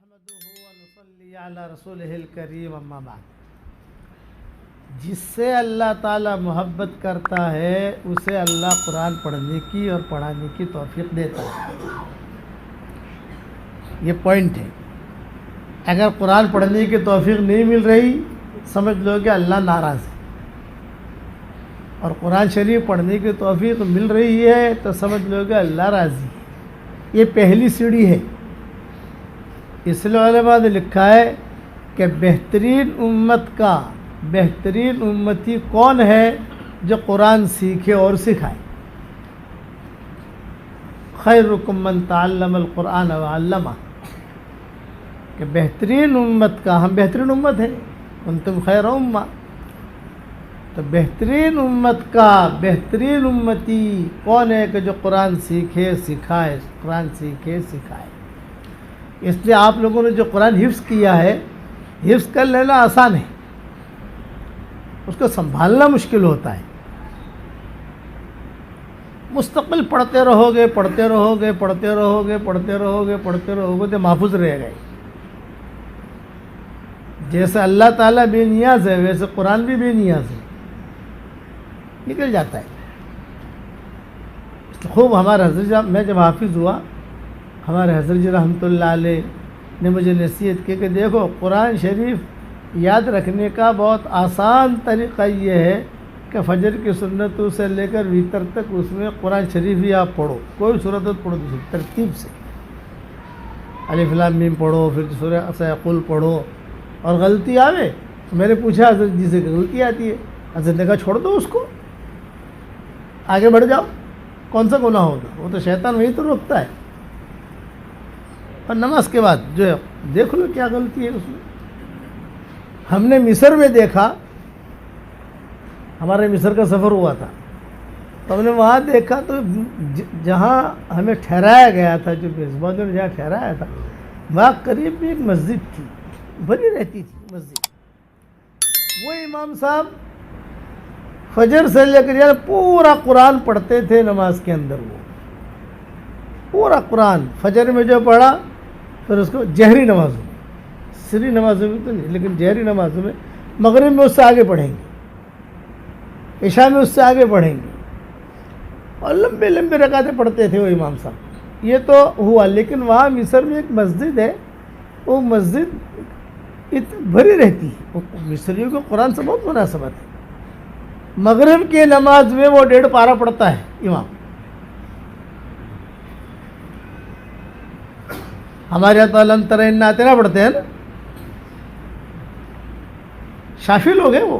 نحمده ونصلي على رسوله الکریم اما بعد. جس سے اللہ تعالیٰ محبت کرتا ہے اسے اللہ قرآن پڑھنے کی اور پڑھانے کی توفیق دیتا ہے. یہ پوائنٹ ہے. اگر قرآن پڑھنے کی توفیق نہیں مل رہی سمجھ لو کہ اللہ ناراض ہے، اور قرآن شریف پڑھنے کی توفیق مل رہی ہے تو سمجھ لو کہ اللہ راضی ہے. یہ پہلی سیڑھی ہے. اس لیے علماء نے لکھا ہے کہ بہترین امتی کون ہے جو قرآن سیکھے اور سکھائے. خیرکم من تعلم القرآن وعلمہ، کہ بہترین امت کا، ہم بہترین امت ہیں، کنتم خیر امہ، تو بہترین امت کا بہترین امتی کون ہے کہ جو قرآن سیکھے سکھائے، قرآن سیکھے سکھائے. اس لیے آپ لوگوں نے جو قرآن حفظ کیا ہے، حفظ کر لینا آسان ہے، اس کو سنبھالنا مشکل ہوتا ہے. مستقل پڑھتے رہو گے تو محفوظ رہ گئے. جیسے اللہ تعالیٰ بے نیاز ہے ویسے قرآن بھی بے نیاز ہے، نکل جاتا ہے. خوب ہمارے حضرت، میں جب حافظ ہوا، ہمارے حضرت جی رحمۃ اللہ علیہ نے مجھے نصیحت کی کہ دیکھو قرآن شریف یاد رکھنے کا بہت آسان طریقہ یہ ہے کہ فجر کی سنتوں سے لے کر ویتر تک اس میں قرآن شریف ہی آپ پڑھو، کوئی صورت پڑھو دوسری ترتیب سے. الف لام میم پڑھو، پھر سورہ سیقول پڑھو، اور غلطی آوے. میں نے پوچھا حضرت جی سے کہ غلطی آتی ہے، حضرت نے کہا چھوڑ دو اس کو، آگے بڑھ جاؤ، کون سا گناہ ہوگا، وہ تو شیطان وہی تو روکتا ہے. اور نماز کے بعد جو ہے دیکھ لو کیا غلطی ہے اس میں. ہم نے مصر میں دیکھا، ہمارے مصر کا سفر ہوا تھا، تو ہم نے وہاں دیکھا تو جہاں ہمیں ٹھہرایا گیا تھا، جو میزبانوں نے جہاں ٹھہرایا تھا، وہاں قریب میں ایک مسجد تھی، بھری رہتی تھی مسجد. وہ امام صاحب فجر سے لے کر پورا قرآن پڑھتے تھے نماز کے اندر. وہ پورا قرآن فجر میں جو پڑھا، پھر اس کو جہری نمازوں میں، سری نمازوں میں تو نہیں لیکن جہری نمازوں میں، مغرب میں اس سے آگے پڑھیں گے، عشاء میں اس سے آگے پڑھیں گے، اور لمبے لمبے رکعتیں پڑھتے تھے وہ امام صاحب. یہ تو ہوا. لیکن وہاں مصر میں ایک مسجد ہے، وہ مسجد بھری رہتی ہے. مصریوں کو قرآن سے بہت مناسبت ہے. مغرب کی نماز میں وہ 1.5 پارہ پڑھتا ہے امام. ہمارے یہاں تو علم ترین آتے نہ پڑھتے ہیں نا، شافی لوگ ہیں وہ.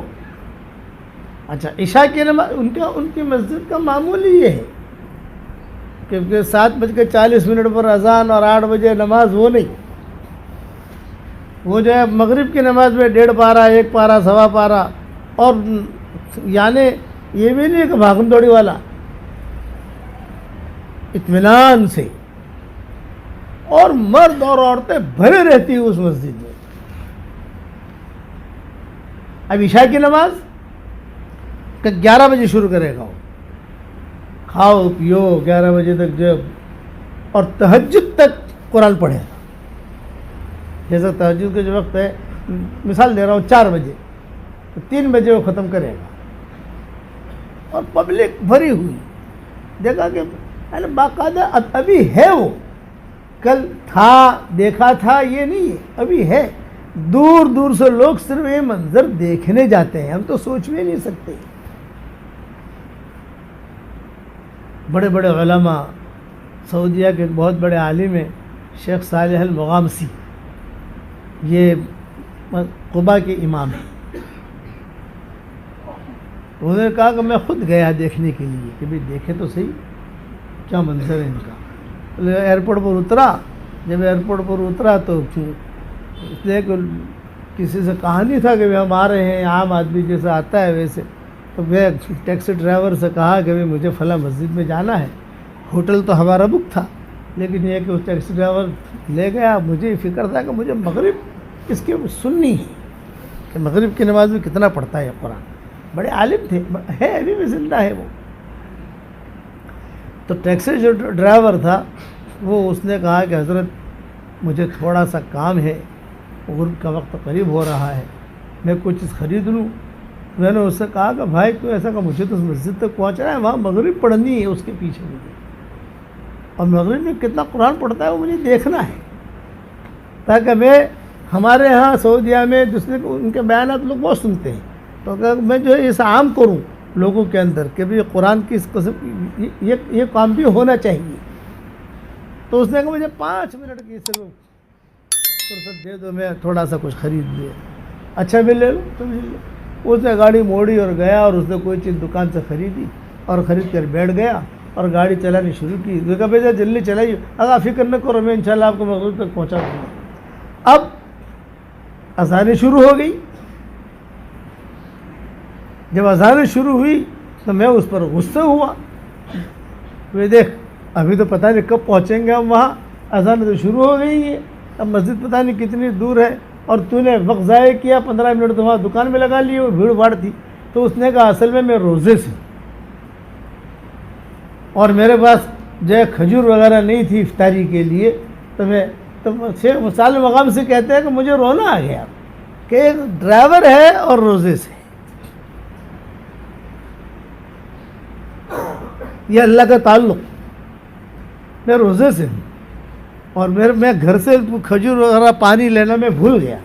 اچھا، عشاء کی نماز ان کی مسجد کا معمول ہی یہ ہے کہ 7:40 پر اذان اور 8 بجے نماز، وہ نہیں. وہ جو ہے مغرب کی نماز میں 1.5 پارہ، 1 پارہ، 1.25 پارہ، اور یعنی یہ بھی نہیں کہ بھاگم دوڑی والا، اطمینان سے. اور مرد اور عورتیں بھرے رہتی ہیں اس مسجد میں. اب عشاء کی نماز 11 بجے شروع کرے گا، وہ کھاؤ پیو 11 بجے تک جو، اور تہجد تک قرآن پڑھے گا. جیسا تہجد کا جو وقت ہے، مثال دے رہا ہوں 4 بجے، تو 3 بجے وہ ختم کرے گا. اور پبلک بھری ہوئی. دیکھا کہ باقاعدہ ابھی ہے، وہ کل تھا دیکھا تھا یہ نہیں ہے، ابھی ہے. دور دور سے لوگ صرف یہ منظر دیکھنے جاتے ہیں، ہم تو سوچ بھی نہیں سکتے. بڑے بڑے علماء، سعودیہ کے بہت بڑے عالم ہیں شیخ صالح المغامسی، یہ قبا کے امام ہیں. انہوں نے کہا کہ میں خود گیا دیکھنے کے لیے کہ بھی دیکھے تو صحیح کیا منظر ہے ان کا. ایئرپورٹ پر اترا، جب ایئرپورٹ پر اترا تو اس لیے کہ کسی سے کہا نہیں تھا کہ ہم آ رہے ہیں، عام آدمی جیسے آتا ہے ویسے. تو میں ٹیکسی ڈرائیور سے کہا کہ مجھے فلاں مسجد میں جانا ہے. ہوٹل تو ہمارا بک تھا، لیکن یہ کہ اس ٹیکسی ڈرائیور لے گیا. مجھے فکر تھا کہ مجھے مغرب اس کی سننی ہے کہ مغرب کی نماز میں کتنا پڑھتا ہے قرآن. بڑے عالم تھے، ہے ابھی بھی زندہ ہے وہ. تو ٹیکسی جو ڈرائیور تھا وہ اس نے کہا کہ حضرت مجھے تھوڑا سا کام ہے، غروب کا وقت قریب ہو رہا ہے، میں کوئی چیز خرید لوں. میں نے اس سے کہا کہ بھائی تو ایسا کہ مجھے تو مسجد تک پہنچنا ہے، وہاں مغرب پڑھنی ہے اس کے پیچھے مجھے، اور مغرب میں کتنا قرآن پڑھتا ہے وہ مجھے دیکھنا ہے، تاکہ میں ہمارے ہاں سعودیہ میں دوسرے ان کے بیانات لوگ بہت سنتے ہیں، تو کہ میں جو ہے اس عام کروں لوگوں کے اندر کہ بھی قرآن کی اس قسم یہ کام بھی ہونا چاہیے. تو اس نے کہا مجھے 5 منٹ کی صرف فرصت دے دو، میں تھوڑا سا کچھ خرید لیا. اچھا بھی لے لو تم لے لو. اس نے گاڑی موڑی اور گیا، اور اس نے کوئی چیز دکان سے خریدی اور خرید کر بیٹھ گیا اور گاڑی چلانی شروع کی. اس نے کہا بھائی جلدی چلائیے، اگر فکر نہ کرو میں انشاءاللہ آپ کو مغرب تک پہنچا دوں گا. اب اذانیں شروع ہو گئی. جب اذانیں شروع ہوئی تو میں اس پر غصہ ہوا، وہ دیکھ ابھی تو پتہ نہیں کب پہنچیں گے ہم وہاں، اذانیں تو شروع ہو گئی ہیں، اب مسجد پتہ نہیں کتنی دور ہے، اور تو نے وقت ضائع کیا، 15 منٹ تو وہاں دکان میں لگا لیے، وہ بھیڑ بھاڑ تھی. تو اس نے کہا اصل میں روزے سے، اور میرے پاس جو ہے کھجور وغیرہ نہیں تھی افطاری کے لیے، تو شیخ مثال مقام سے کہتے ہیں کہ مجھے رونا آ گیا کہ ایک ڈرائیور ہے اور روزے سے. یہ اللہ کا تعلق، میں روزے سے ہوں، اور میں گھر سے کھجور وغیرہ پانی لینا میں بھول گیا.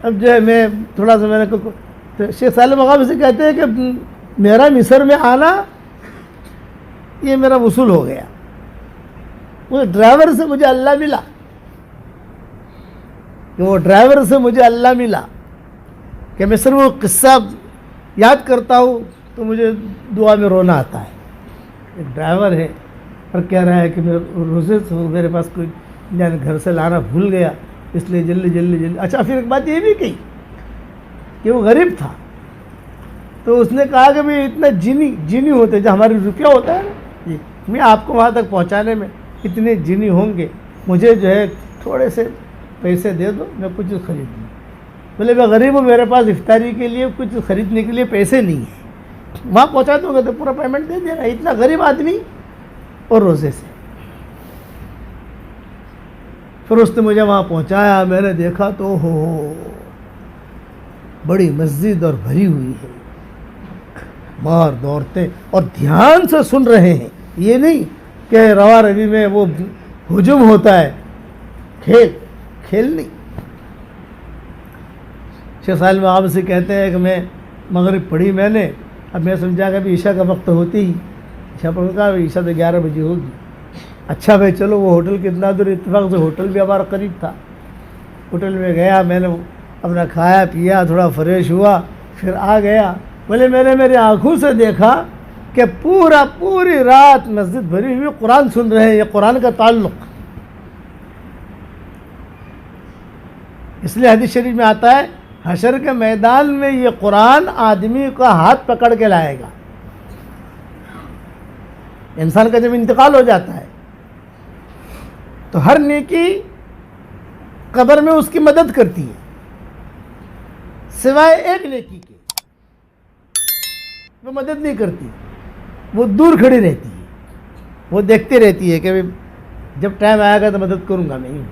اب جو ہے میں تھوڑا سا میں نے شیخ صالح مقام سے کہتے ہیں کہ میرا مصر میں آنا یہ میرا وصول ہو گیا. وہ ڈرائیور سے مجھے اللہ ملا، کہ وہ ڈرائیور سے مجھے اللہ ملا کہ میں صرف وہ قصہ یاد کرتا ہوں تو مجھے دعا میں رونا آتا ہے. ایک ڈرائیور ہے اور کہہ رہا ہے کہ میں روزے سے ہوں، میرے پاس کوئی یعنی گھر سے لانا بھول گیا، اس لیے جلدی. اچھا پھر ایک بات یہ بھی کہی کہ وہ غریب تھا، تو اس نے کہا کہ میں اتنا جینی ہوتے جو ہمارے روپیہ ہوتا ہے نا جی، میں آپ کو وہاں تک پہنچانے میں اتنے جینی ہوں گے، مجھے جو ہے تھوڑے سے پیسے دے دو، میں کچھ خرید لوں. بولے میں غریب ہوں، میرے پاس افطاری کے لیے کچھ خریدنے کے لیے پیسے نہیں ہیں، وہاں پہنچا دوں گے تو پورا پیمنٹ دے دے رہا ہے. اتنا غریب آدمی اور روزے سے. پھر اس نے مجھے وہاں پہنچایا، میں نے دیکھا تو ہو بڑی مسجد اور بھری ہوئی ہے، مرد عورتیں اور دھیان سے سن رہے ہیں. یہ نہیں کہ روا روی میں وہ ہجوم ہوتا ہے، کھیل نہیں. شیخ صالح آپ سے کہتے ہیں کہ میں مغرب پڑھی میں نے، اب میں سمجھا کہ ابھی عشاء کا وقت ہوتی ہی عشاء پڑھ کہا عشاء تو 11 بجے ہوگی. اچھا بھائی چلو، وہ ہوٹل کتنا دور، اتفاق سے ہوٹل بھی ہمارا قریب تھا. ہوٹل میں گیا، میں نے اپنا کھایا پیا، تھوڑا فریش ہوا، پھر آ گیا. بولے میں نے میری آنکھوں سے دیکھا کہ پوری رات مسجد بھری ہوئی قرآن سن رہے ہیں. یہ قرآن کا تعلق، اس لیے حدیث شریف میں آتا ہے حشر کے میدان میں یہ قرآن آدمی کا ہاتھ پکڑ کے لائے گا. انسان کا جب انتقال ہو جاتا ہے تو ہر نیکی قبر میں اس کی مدد کرتی ہے، سوائے ایک نیکی کے وہ مدد نہیں کرتی، وہ دور کھڑی رہتی ہے، وہ دیکھتی رہتی ہے کہ جب ٹائم آئے گا تو مدد کروں گا. نہیں،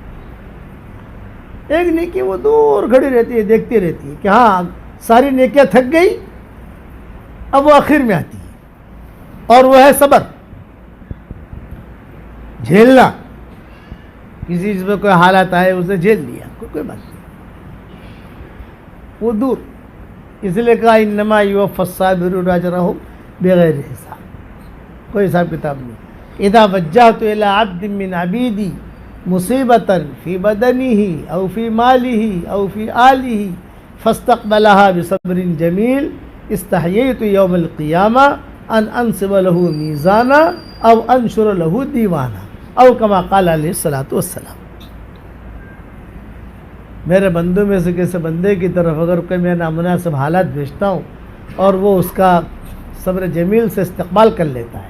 ایک نیکی وہ دور کھڑی رہتی ہے، دیکھتی رہتی ہے کہ ہاں ساری نیکیاں تھک گئی، اب وہ آخر میں آتی ہے، اور وہ ہے صبر، جھیلنا. کسی چیز میں کوئی حالات آئے اسے جھیل لیا، کوئی بات نہیں، وہ دور. اس لیے کہا انما یوفی الصابرون اجرهم بغیر حساب، کوئی حساب کتاب نہیں. اذا وجہت الی عبد من عبیدی مصیبتا فی بدنہ او فی مالہ او فی آلہ فاستقبلها بصبر جمیل استحییت یوم القیامہ ان انصب له میزانا او انشر له دیوانا او کما قال علیہ الصلوۃ والسلام. میرے بندوں میں سے کسی بندے کی طرف اگر کوئی میں نامناسب حالات بھیجتا ہوں اور وہ اس کا صبر جمیل سے استقبال کر لیتا ہے،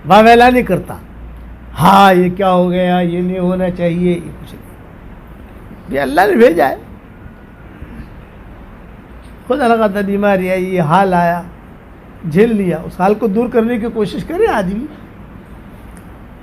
واویلا نہیں کرتا، ہاں یہ کیا ہو گیا، یہ نہیں ہونا چاہیے، یہ کچھ نہیں، یہ اللہ نے بھیجا ہے. خود اللہ کا بیماری آئی، یہ حال آیا، جھیل لیا، اس حال کو دور کرنے کی کوشش کرے آدمی.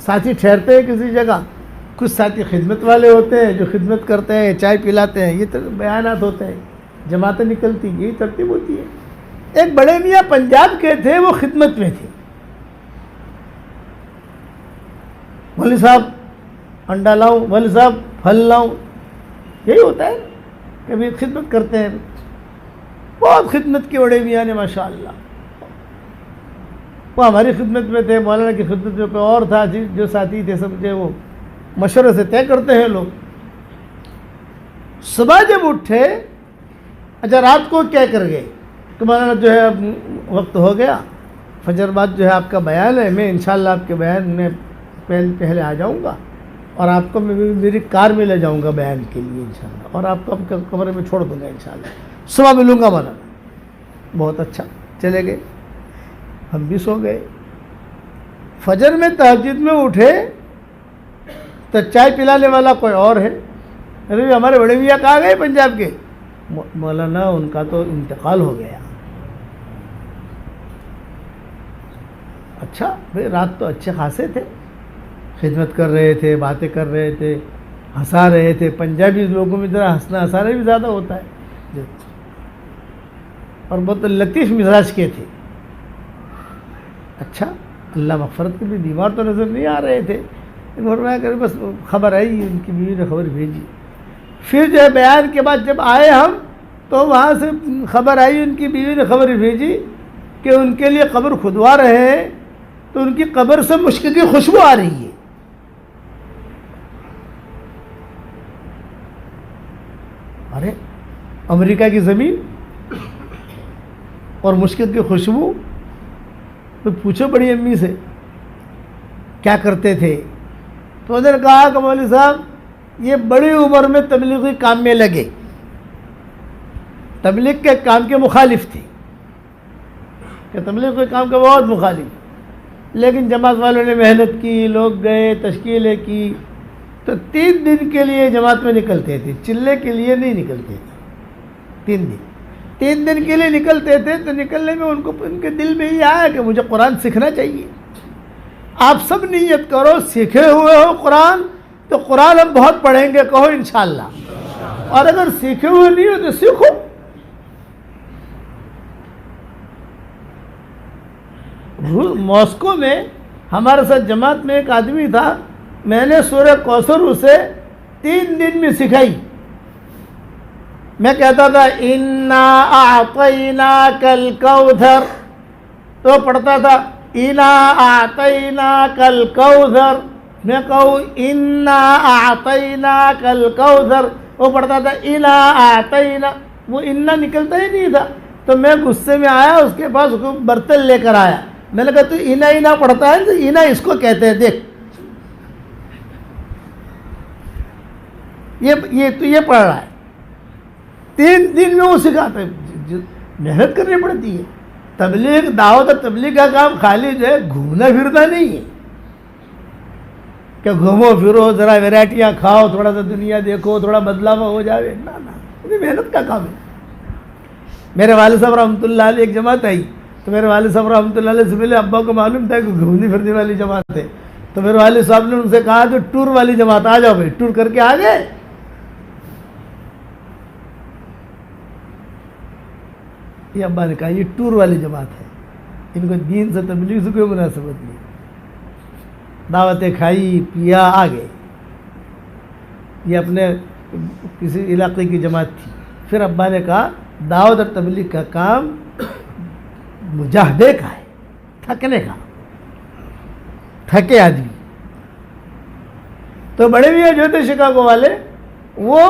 ساتھی ٹھہرتے ہیں کسی جگہ، کچھ ساتھی خدمت والے ہوتے ہیں جو خدمت کرتے ہیں، چائے پلاتے ہیں، یہ بیانات ہوتے ہیں، جماعتیں نکلتی، یہی ترتیب ہوتی ہے۔ ایک بڑے میاں پنجاب کے تھے، وہ خدمت میں تھے، مولوی صاحب انڈا لاؤں، مولوی صاحب پھل لاؤں، یہی ہوتا ہے، کبھی خدمت کرتے ہیں، بہت خدمت کی بڑے میاں نے ماشاءاللہ۔ وہ ہماری خدمت میں تھے، مولانا کی خدمت میں کوئی اور تھا، جو ساتھی تھے سمجھے، وہ مشورے سے طے کرتے ہیں لوگ۔ صبح جب اٹھے، اچھا رات کو کیا کر گئے کہ مولانا جو ہے اب وقت ہو گیا، فجر بعد جو ہے آپ کا بیان ہے، میں انشاءاللہ آپ کے بیان میں پہلے آ جاؤں گا، اور آپ کو میں میری کار میں لے جاؤں گا بیان کے لیے انشاءاللہ، اور آپ کو آپ کے کمرے میں چھوڑ دوں گا انشاءاللہ، صبح ملوں گا مولانا۔ بہت اچھا، چلے گئے، ہم بھی سو گئے۔ فجر میں تہجد میں اٹھے تو چائے پلانے والا کوئی اور ہے، ارے ہمارے بڑے میاں کہاں گئے پنجاب کے؟ مولانا ان کا تو انتقال ہو گیا۔ اچھا بھائی، رات تو اچھے خاصے تھے، خدمت کر رہے تھے، باتیں کر رہے تھے، ہنسا رہے تھے، پنجابی لوگوں میں ذرا ہنسنا ہنسانا بھی زیادہ ہوتا ہے، اور بہت لطیف مزاج کے تھے۔ اچھا، اللہ مغفرت کے بھی بیمار تو نظر نہیں آ رہے تھے، فرمایا کہ بس خبر آئی، ان کی بیوی نے خبر بھیجی۔ پھر جو ہے بیان کے بعد جب آئے ہم، تو وہاں سے خبر آئی، ان کی بیوی نے خبر بھیجی کہ ان کے لیے قبر کھدوا رہے ہیں، تو ان کی قبر سے مشک کی خوشبو آ رہی ہے۔ ارے امریکہ کی زمین اور مشک کی خوشبو، تو پوچھو بڑی امی سے کیا کرتے تھے، تو انہوں نے کہا کہ مولوی صاحب یہ بڑی عمر میں تبلیغی کام میں لگے، تبلیغ کے کام کے مخالف تھے، کہ تبلیغ کے کام کے بہت مخالف، لیکن جماعت والوں نے محنت کی، لوگ گئے، تشکیلیں کی، تو 3 دن کے لیے جماعت میں نکلتے تھے، چلے کے لیے نہیں نکلتے تھے، 3 دن کے لیے نکلتے تھے۔ تو نکلنے میں ان کے دل میں یہ آیا کہ مجھے قرآن سیکھنا چاہیے۔ آپ سب نیت کرو، سیکھے ہوئے ہو قرآن تو قرآن ہم بہت پڑھیں گے، کہو انشاءاللہ، اور اگر سیکھے ہوئے نہیں ہو تو سیکھو۔ ماسکو میں ہمارے ساتھ جماعت میں ایک آدمی تھا، میں نے سورہ کوثر اسے 3 دن میں سکھائی۔ میں کہتا تھا انا اعطیناک الکوثر، تو پڑھتا تھا انا اعطیناک الکوثر، میں کہوں انا اعطیناک الکوثر، وہ پڑھتا تھا انا اعطینا، وہ انا نکلتا ہی نہیں تھا۔ تو میں غصے میں آیا، اس کے پاس برتن لے کر آیا، میں نے کہا تو انا انا پڑھتا ہے، تو انا اس کو کہتے ہیں، دیکھ یہ تو یہ پڑھ رہا ہے۔ 3 دن میں وہ سکھاتا ہے، محنت کرنی پڑتی ہے۔ تبلیغ، دعوت اور تبلیغ کا کام خالی جو ہے گھومنا پھرنا نہیں ہے کہ گھومو پھرو، ذرا ویرائٹیاں کھاؤ، تھوڑا سا دنیا دیکھو، تھوڑا بدلاوا ہو جائے، نہ یہ محنت کا کام ہے۔ میرے والد صاحب رحمۃ اللہ علیہ ایک جماعت آئی، تو میرے والد صاحب رحمۃ اللہ علیہ سے پہلے ابا کو معلوم تھا کہ گھومنے پھرنے والی جماعت ہے، تو میرے والد صاحب نے ان سے کہا کہ ٹور والی جماعت آ جاؤ بھائی، ٹور کر کے آ گئے۔ یہ ابا نے کہا یہ ٹور والی جماعت ہے، ان کو دین سے تبلیغ سے کوئی مناسبت نہیں، دعوتیں کھائی پیا آ گئے۔ یہ اپنے کسی علاقے کی جماعت تھی۔ پھر ابا نے کہا دعوت اور تبلیغ کا کام مجاہدے کا ہے، تھکنے کا، تھکے آدمی۔ تو بڑے میاں جو تھے شکاگو والے، وہ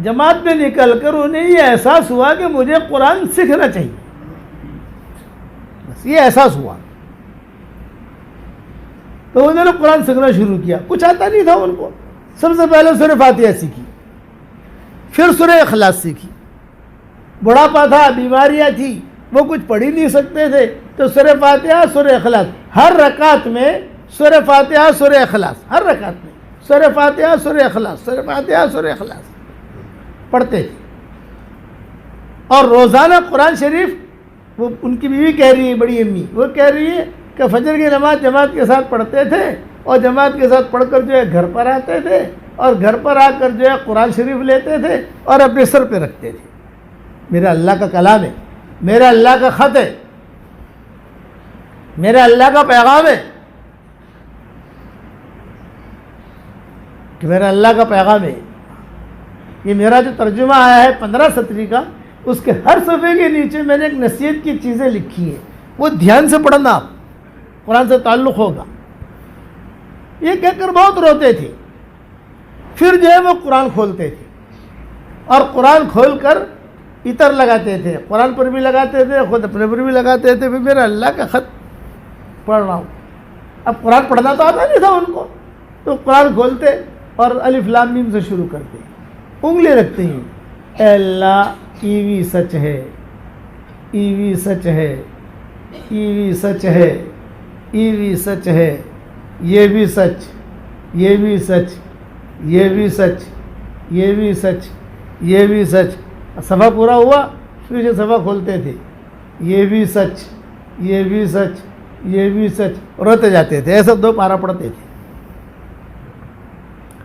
جماعت میں نکل کر انہیں یہ احساس ہوا کہ مجھے قرآن سیکھنا چاہیے، بس یہ احساس ہوا۔ تو انہوں نے قرآن سیکھنا شروع کیا، کچھ آتا نہیں تھا ان کو۔ سب سے پہلے سورہ فاتحہ سیکھی، پھر سورہ اخلاص سیکھی۔ بڑھاپا تھا، بیماریاں تھی، وہ کچھ پڑھ ہی نہیں سکتے تھے، تو سورہ فاتحہ سورہ اخلاص، ہر رکعت میں سورہ فاتحہ سورہ اخلاص، ہر رکعت میں سورہ فاتحہ سورہ اخلاص، سورہ فاتحہ سورہ اخلاص پڑھتے تھے۔ اور روزانہ قرآن شریف، وہ ان کی بیوی کہہ رہی ہے، بڑی امی وہ کہہ رہی ہے کہ فجر کی نماز جماعت کے ساتھ پڑھتے تھے، اور جماعت کے ساتھ پڑھ کر جو ہے گھر پر آتے تھے اور گھر پر آ کر جو ہے قرآن شریف لیتے تھے اور اپنے سر پہ رکھتے تھے. میرا اللہ کا کلام ہے, میرا اللہ کا خط ہے, میرا اللہ کا پیغام ہے, کہ میرا اللہ کا پیغام ہے. یہ میرا جو ترجمہ آیا ہے 15 سطری کا, اس کے ہر صفحے کے نیچے میں نے ایک نصیحت کی چیزیں لکھی ہیں, وہ دھیان سے پڑھنا, آپ قرآن سے تعلق ہوگا. یہ کہہ کر بہت روتے تھے. پھر جو ہے وہ قرآن کھولتے تھے اور قرآن کھول کر عطر لگاتے تھے, قرآن پر بھی لگاتے تھے, خود اپنے پر بھی لگاتے تھے. پھر میرا اللہ کا خط پڑھ رہا ہوں. اب قرآن پڑھنا تو آتا نہیں تھا ان کو, تو قرآن کھولتے اور الف لام میم سے شروع کرتے, انگلی رکھتے ہیں, اے اللہ ایوی سچ ہے, ایوی سچ ہے, ایوی سچ ہے, ایوی سچ ہے, یہ بھی سچ, یہ بھی سچ, یہ بھی سچ, یہ بھی سچ, یہ بھی سچ. صفحہ پورا ہوا, پھر یہ صفحہ کھولتے تھے, یہ بھی سچ, یہ بھی سچ, یہ بھی سچ, روتے جاتے تھے. ایسا 2 پارہ پڑھتے تھے.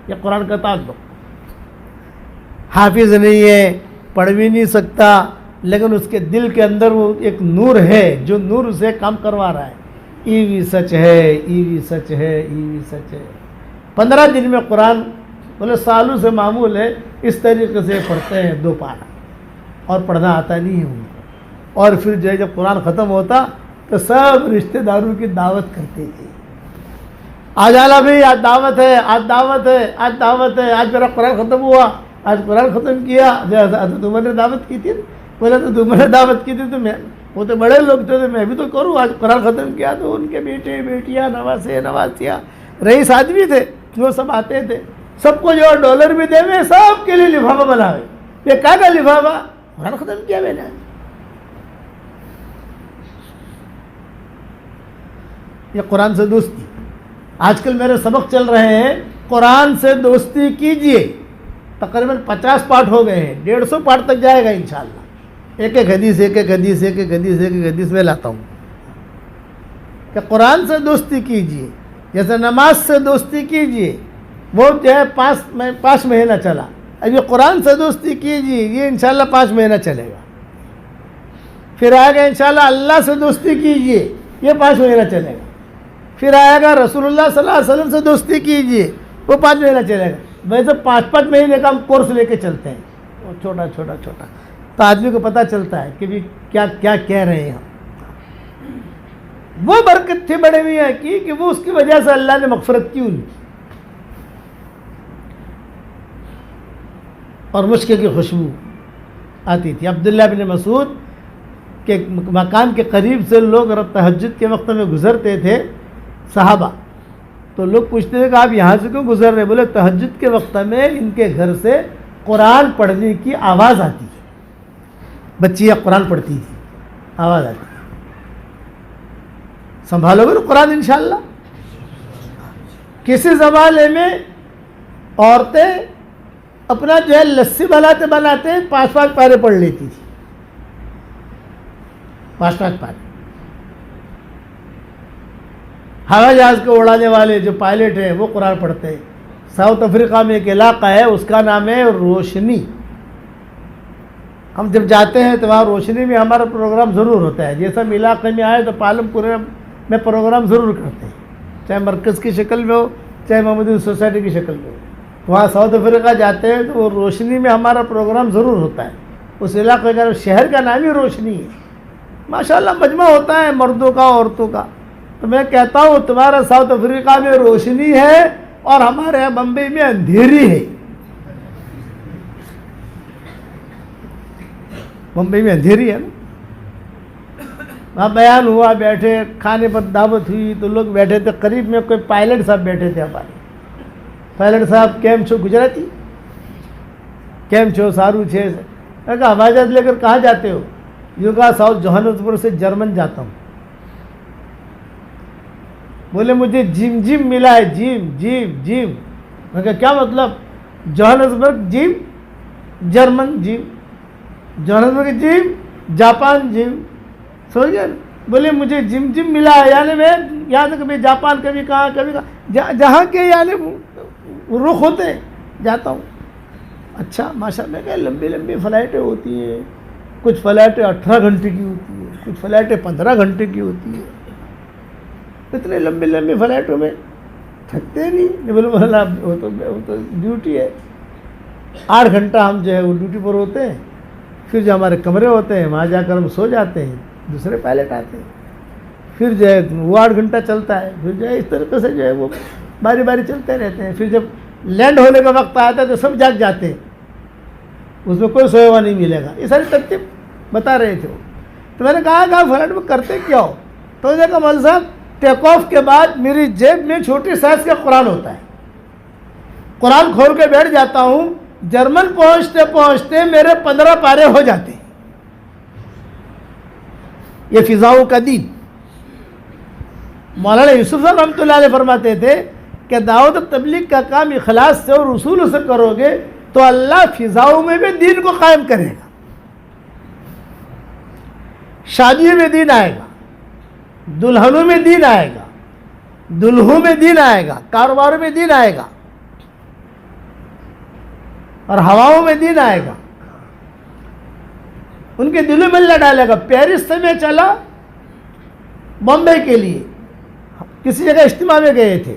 یہ قرآن کا تعلق. حافظ نہیں ہے, پڑھ بھی نہیں سکتا, لیکن اس کے دل کے اندر وہ ایک نور ہے جو نور اسے کام کروا رہا ہے. ایوی سچ ہے, ایوی سچ ہے, ایوی سچ ہے. 15 دن میں قرآن بولے سالوں سے معمول ہے, اس طریقے سے پڑھتے ہیں 2 پارہ, اور پڑھنا آتا نہیں ہے ان کو. اور پھر جو ہے جب قرآن ختم ہوتا تو سب رشتہ داروں کی دعوت کرتے تھے. آج آلا بھائی, آج دعوت ہے, آج دعوت ہے, آج دعوت ہے, آج میرا قرآن ختم ہوا, آج قرآن ختم کیا. تمہوں نے دعوت کی تھی, بولے تو تمہوں نے دعوت کی تھی, تو میں, وہ تو بڑے لوگ تھے, تو میں بھی تو کروں. آج قرآن ختم کیا تو ان کے بیٹے بیٹیاں نواسے نواسیاں رئیس آدمی تھے, وہ سب آتے تھے. سب کو جو ڈالر بھی دے میں, سب کے لیے لفافہ بناوے. یہ کیا کا لفافہ؟ قرآن ختم کیا میں نے. یہ قرآن سے دوستی. آج کل میرے سبق چل رہے ہیں, قرآن سے دوستی کیجئے. تقریباً 50 پارٹ ہو گئے ہیں, 150 پارٹ تک جائے گا انشاءاللہ. ایک ایک حدیث, ایک ایک حدیث, ایک ایک حدیث, ایک ایک حدیث میں لاتا ہوں کہ قرآن سے دوستی کیجئے. جیسے نماز سے دوستی کیجئے, وہ جو ہے 5 مہینہ چلا. اب یہ قرآن سے دوستی کیجئے, یہ انشاءاللہ 5 مہینہ چلے گا. پھر آئے گا انشاءاللہ اللہ سے دوستی کیجئے, یہ 5 مہینہ چلے گا. پھر آئے گا رسول اللہ صلی اللہ علیہ وسلم سے دوستی کیجئے, وہ 5 مہینہ چلے گا. ویسے 5 مہینے کا ہم کورس لے کے چلتے ہیں, چھوٹا چھوٹا چھوٹا, تو آدمی کو پتہ چلتا ہے کہ بھی کیا کیا کہہ رہے ہیں ہم. وہ برکت تھی بڑے میاں کی کہ وہ اس کی وجہ سے اللہ نے مغفرت کی ان کی, اور مشک کی خوشبو آتی تھی. عبداللہ بن مسعود کے مکان کے قریب سے لوگ تہجد کے وقت میں گزرتے تھے, صحابہ. تو لوگ پوچھتے تھے کہ آپ یہاں سے کیوں گزر رہے؟ بولے تہجد کے وقت میں ان کے گھر سے قرآن پڑھنے کی آواز آتی ہے. بچیاں قرآن پڑھتی تھی, آواز آتی. سنبھالو گے قرآن انشاءاللہ. کسی زمانے میں عورتیں اپنا جو ہے لسی بناتے بناتے 5 پارے پڑھ لیتی تھی, 5 پارے. ہوائی جہاز کو اڑانے والے جو پائلٹ ہیں وہ قرآن پڑھتے ہیں. ساؤتھ افریقہ میں ایک علاقہ ہے, اس کا نام ہے روشنی. ہم جب جاتے ہیں تو وہاں روشنی میں ہمارا پروگرام ضرور ہوتا ہے. جیسے ہم علاقے میں آئے تو پالم پورے میں پروگرام ضرور کرتے ہیں, چاہے مرکز کی شکل میں ہو چاہے محمدی سوسائٹی کی شکل میں ہو. وہاں ساؤتھ افریقہ جاتے ہیں تو وہ روشنی میں ہمارا پروگرام ضرور ہوتا ہے. اس علاقے کا شہر کا نام ہی روشنی ہے. ماشاءاللہ مجمع ہوتا ہے مردوں کا عورتوں کا. تو میں کہتا ہوں تمہارا ساؤتھ افریقہ میں روشنی ہے اور ہمارے یہاں بمبئی میں اندھیری ہے. بمبئی میں اندھیری ہے نا. وہاں بیان ہوا, بیٹھے, کھانے پر دعوت ہوئی تو لوگ بیٹھے تھے. قریب میں کوئی پائلٹ صاحب بیٹھے تھے ہمارے. پائلٹ صاحب کیم چھو گجراتی, کیم چھو سارو چھے. میں کہا ہوائی جہاز لے کر کہاں جاتے ہو؟ یوں کہا ساؤتھ جوہانسبرگ سے جرمن جاتا ہوں. بولے مجھے جیم جیم ملا ہے, جیم جیم جیم. میں کہا کیا مطلب؟ جوہانسبرگ جیم, جرمن جیم, جوہانسبرگ جیم, جاپان جیم. سمجھ گئے؟ بولے مجھے جم جم ملا ہے, یعنی میں یہاں تک کبھی جاپان، کبھی کہاں کبھی کہاں، جہاں کے یعنی رخ ہوتے ہیں جاتا ہوں. اچھا ماشاء اللہ کہ لمبی لمبی فلائٹیں ہوتی ہیں، کچھ فلائٹیں 18 گھنٹے کی ہوتی ہیں، کچھ فلائٹیں 15 گھنٹے کی ہوتی ہیں. اتنے لمبی لمبی فلائٹوں میں تھکتے نہیں. بولے وہ تو ڈیوٹی ہے. 8 گھنٹہ ہم جو ہے وہ ڈیوٹی پر ہوتے ہیں، پھر جو ہمارے کمرے ہوتے ہیں وہاں جا کر ہم سو جاتے ہیں، دوسرے پائلٹ آتے ہیں، پھر جو ہے وہ 8 گھنٹہ چلتا ہے، پھر جو ہے اس طریقے سے جو ہے وہ باری باری چلتے رہتے ہیں. پھر جب لینڈ ہونے کا وقت آتا ہے تو سب جاگ جاتے ہیں، اس میں کوئی سویا ہوا نہیں ملے گا. یہ ساری ترتیب بتا رہے تھے. تو میں نے کہا کہ فلائٹ میں کرتے کیا ہو؟ تو انہوں نے کہا مول صاحب ٹیک آف کے بعد میری جیب میں چھوٹی سائز کا قرآن ہوتا ہے، قرآن کھول کے بیٹھ جاتا ہوں. جرمن پہنچتے پہنچتے میرے 15 پارے ہو جاتے ہیں. یہ فضاؤں کا دین. مولانا یوسف صاحب رحمۃ اللہ علیہ فرماتے تھے کہ دعوت و تبلیغ کا کام اخلاص سے اور اصول سے کرو گے تو اللہ فضاؤں میں بھی دین کو قائم کرے گا. شادیوں میں دین آئے گا، دلہنوں میں دین آئے گا، دلہوں میں دین آئے گا، کاروبار میں دین آئے گا، اور ہواؤں میں دین آئے گا. ان کے دلوں میں اللہ ڈالے گا. پیرس سے میں چلا بمبئی کے لیے، کسی جگہ اجتماع میں گئے تھے،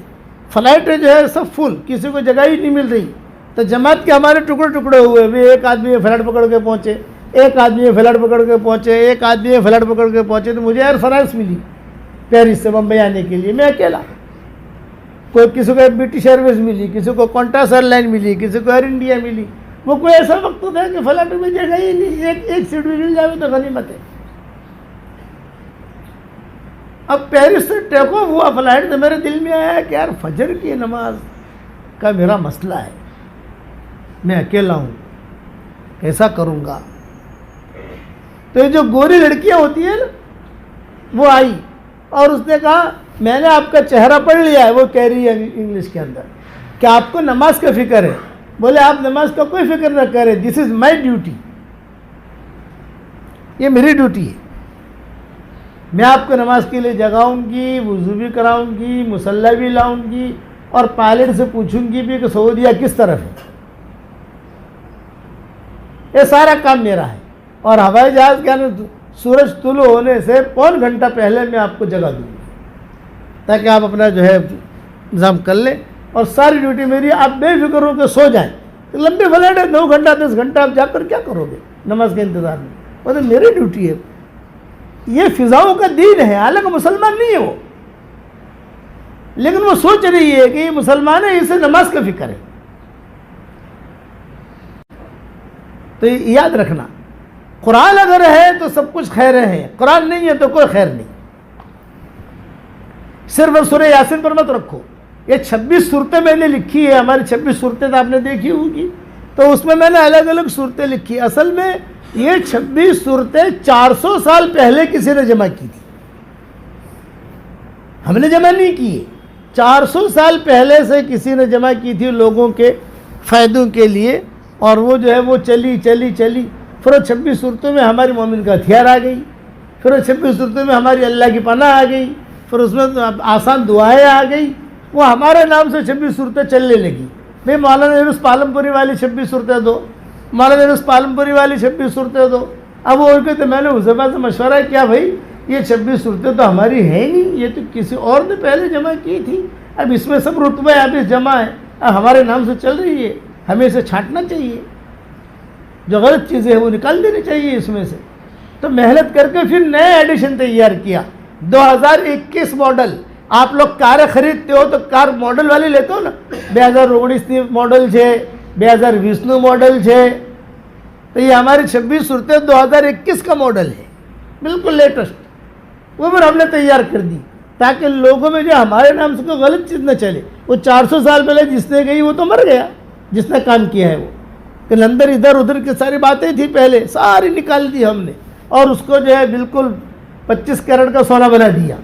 فلائٹیں جو ہے سب فل، کسی کو جگہ ہی نہیں مل رہی. تو جماعت کے ہمارے ٹکڑے ٹکڑے ہوئے بھی، ایک آدمی فلائٹ پکڑ کے پہنچے، ایک آدمی فلائٹ پکڑ کے پہنچے، ایک آدمی فلائٹ پکڑ کے پہنچے. تو مجھے ایئر فرانس ملی پیرس سے بمبئی آنے کے لیے، میں اکیلا. کوئی کسی کو برٹش ایئر ویز ملی، کسی کو قونٹاس ایئر لائن ملی، کسی کو ایئر انڈیا ملی. وہ کوئی ایسا وقت تھا کہ فلائٹ میں جگہ ہی نہیں، ایک سیٹ بھی مل جائے تو غنیمت ہے. اب پیرس سے ٹیک آف ہوا فلائٹ تو میرے دل میں آیا کہ یار فجر کی نماز کا میرا مسئلہ ہے، میں اکیلا ہوں، کیسا کروں گا. تو یہ جو گوری لڑکیاں ہوتی ہیں نا، وہ آئی اور اس نے کہا میں نے آپ کا چہرہ پڑھ لیا ہے. وہ کہہ رہی ہے انگلش کے اندر کہ آپ کو نماز کا فکر ہے. بولے آپ نماز کا کوئی فکر نہ کریں، دس از مائی ڈیوٹی، یہ میری ڈیوٹی ہے. میں آپ کو نماز کے لیے جگاؤں گی، وضو بھی کراؤں گی، مصلی بھی لاؤں گی، اور پائلٹ سے پوچھوں گی بھی کہ سعودیہ کس طرف ہے. یہ سارا کام میرا ہے. اور ہوائی جہاز کے اندر سورج طلوع ہونے سے 1.25 گھنٹہ پہلے میں آپ کو جگہ دوں گی تاکہ آپ اپنا جو ہے انتظام کر لیں، اور ساری ڈیوٹی میری. آپ بے فکر ہو کے سو جائیں. لمبی فلائٹ ہے، 9 گھنٹہ 10 گھنٹہ آپ جا کر کیا کرو گے نماز کے انتظار میں؟ وہ تو میری ڈیوٹی ہے. یہ فضاؤں کا دین ہے. حالانکہ مسلمان نہیں ہے وہ، لیکن وہ سوچ رہی ہے کہ یہ مسلمان ہے، اسے نماز کا فکر ہے. تو یاد رکھنا، قرآن اگر ہے تو سب کچھ خیر ہے، قرآن نہیں ہے تو کوئی خیر نہیں. صرف سورہ یاسین پر مت رکھو. یہ 26 صورتیں میں نے لکھی ہے. ہماری 26 صورتیں تو آپ نے دیکھی ہوگی، تو اس میں نے الگ الگ صورتیں لکھی. اصل میں یہ 26 صورتیں 400 سال پہلے کسی نے جمع کی تھی، ہم نے جمع نہیں کی. 400 سال پہلے سے کسی نے جمع کی تھی لوگوں کے فائدوں کے لیے، اور وہ جو ہے وہ چلی چلی چلی. پھر 26 صورتوں میں ہماری مومن کا ہتھیار آ گئی، پھر 26 صورتوں میں ہماری اللہ کی پناہ آ گئی، پھر اس میں آسان دعائیں آ گئی. وہ ہمارے نام سے 26 صورتیں چلنے لگی. بھائی مولانا یونس پالمپوری والی 26 صورتیں دو، مولانا یونس پالمپوری والی 26 صورتیں دو. اب وہ کہتے میں نے حذیفہ سے مشورہ کیا، بھائی یہ 26 صورتیں تو ہماری ہیں ہی نہیں، یہ تو کسی اور نے پہلے جمع کی تھی. اب اس میں سب رتبہ اب اس جمع ہے، اب ہمارے نام سے چل رہی ہے، ہمیں اسے چھانٹنا چاہیے، جو غلط چیزیں ہیں وہ نکال دینی چاہیے اس میں سے. تو محنت کر کے پھر نئے ایڈیشن تیار کیا. 2021 ماڈل. آپ لوگ کاریں خریدتے ہو تو کار ماڈل والی لیتے ہو نا، 2019 ماڈل ہے، 2020 ماڈل ہے. تو یہ ہماری 26 صورتیں 2021 کا ماڈل ہے، بالکل لیٹسٹ. وہ پھر ہم نے تیار کر دی تاکہ لوگوں میں جو ہمارے نام سے کوئی غلط چیز نہ چلے. وہ 400 سال پہلے جس نے گئی وہ تو مر گیا، جس نے کام کیا ہے وہ. کہ اندر ادھر ادھر کی ساری باتیں تھیں پہلے، ساری نکال دی ہم نے، اور اس کو جو ہے بالکل 25 کیرٹ کا سونا بنا دیا.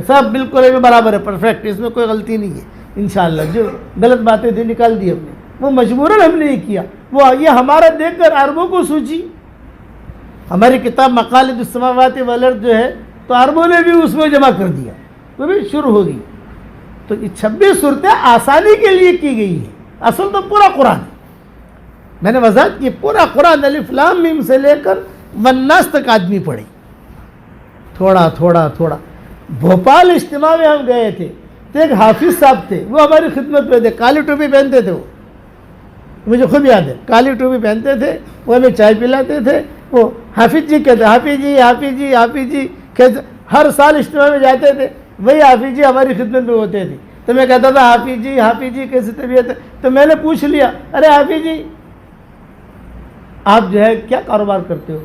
سب بالکل برابر ہے، پرفیکٹ، اس میں کوئی غلطی نہیں ہے انشاءاللہ. جو غلط باتیں تھیں نکال دی ہم نے، وہ مجبوراً ہم نے کیا. وہ یہ ہمارا دیکھ کر عربوں کو سوچی. ہماری کتاب مقالید السماوات والارض جو ہے تو عربوں نے بھی اس میں جمع کر دیا. وہ بھی شروع ہوگی. تو یہ 26 صورتیں آسانی کے لیے کی گئی ہیں. اصل تو پورا قرآن میں نے وضاحت کی, پورا قرآن الف لام میم سے لے کر والناس تک آدمی پڑھے تھوڑا تھوڑا تھوڑا. بھوپال اجتماع میں ہم گئے تھے تو ایک حافظ صاحب تھے, وہ ہماری خدمت پہ تھے, کالی ٹوپی پہنتے تھے, وہ مجھے خوب یاد ہے, کالی ٹوپی پہنتے تھے, وہ ہمیں چائے پلاتے تھے. وہ حافظ جی کہتے, حافظ جی حافظ جی حافظ جی کہتے. ہر سال اجتماع میں جاتے تھے, وہی حافظ جی ہماری خدمت میں ہوتے تھے. تو میں کہتا تھا حافظ جی کیسی طبیعت ہے؟ تو میں نے پوچھ لیا, ارے حافظ جی آپ جو ہے کیا کاروبار کرتے ہو؟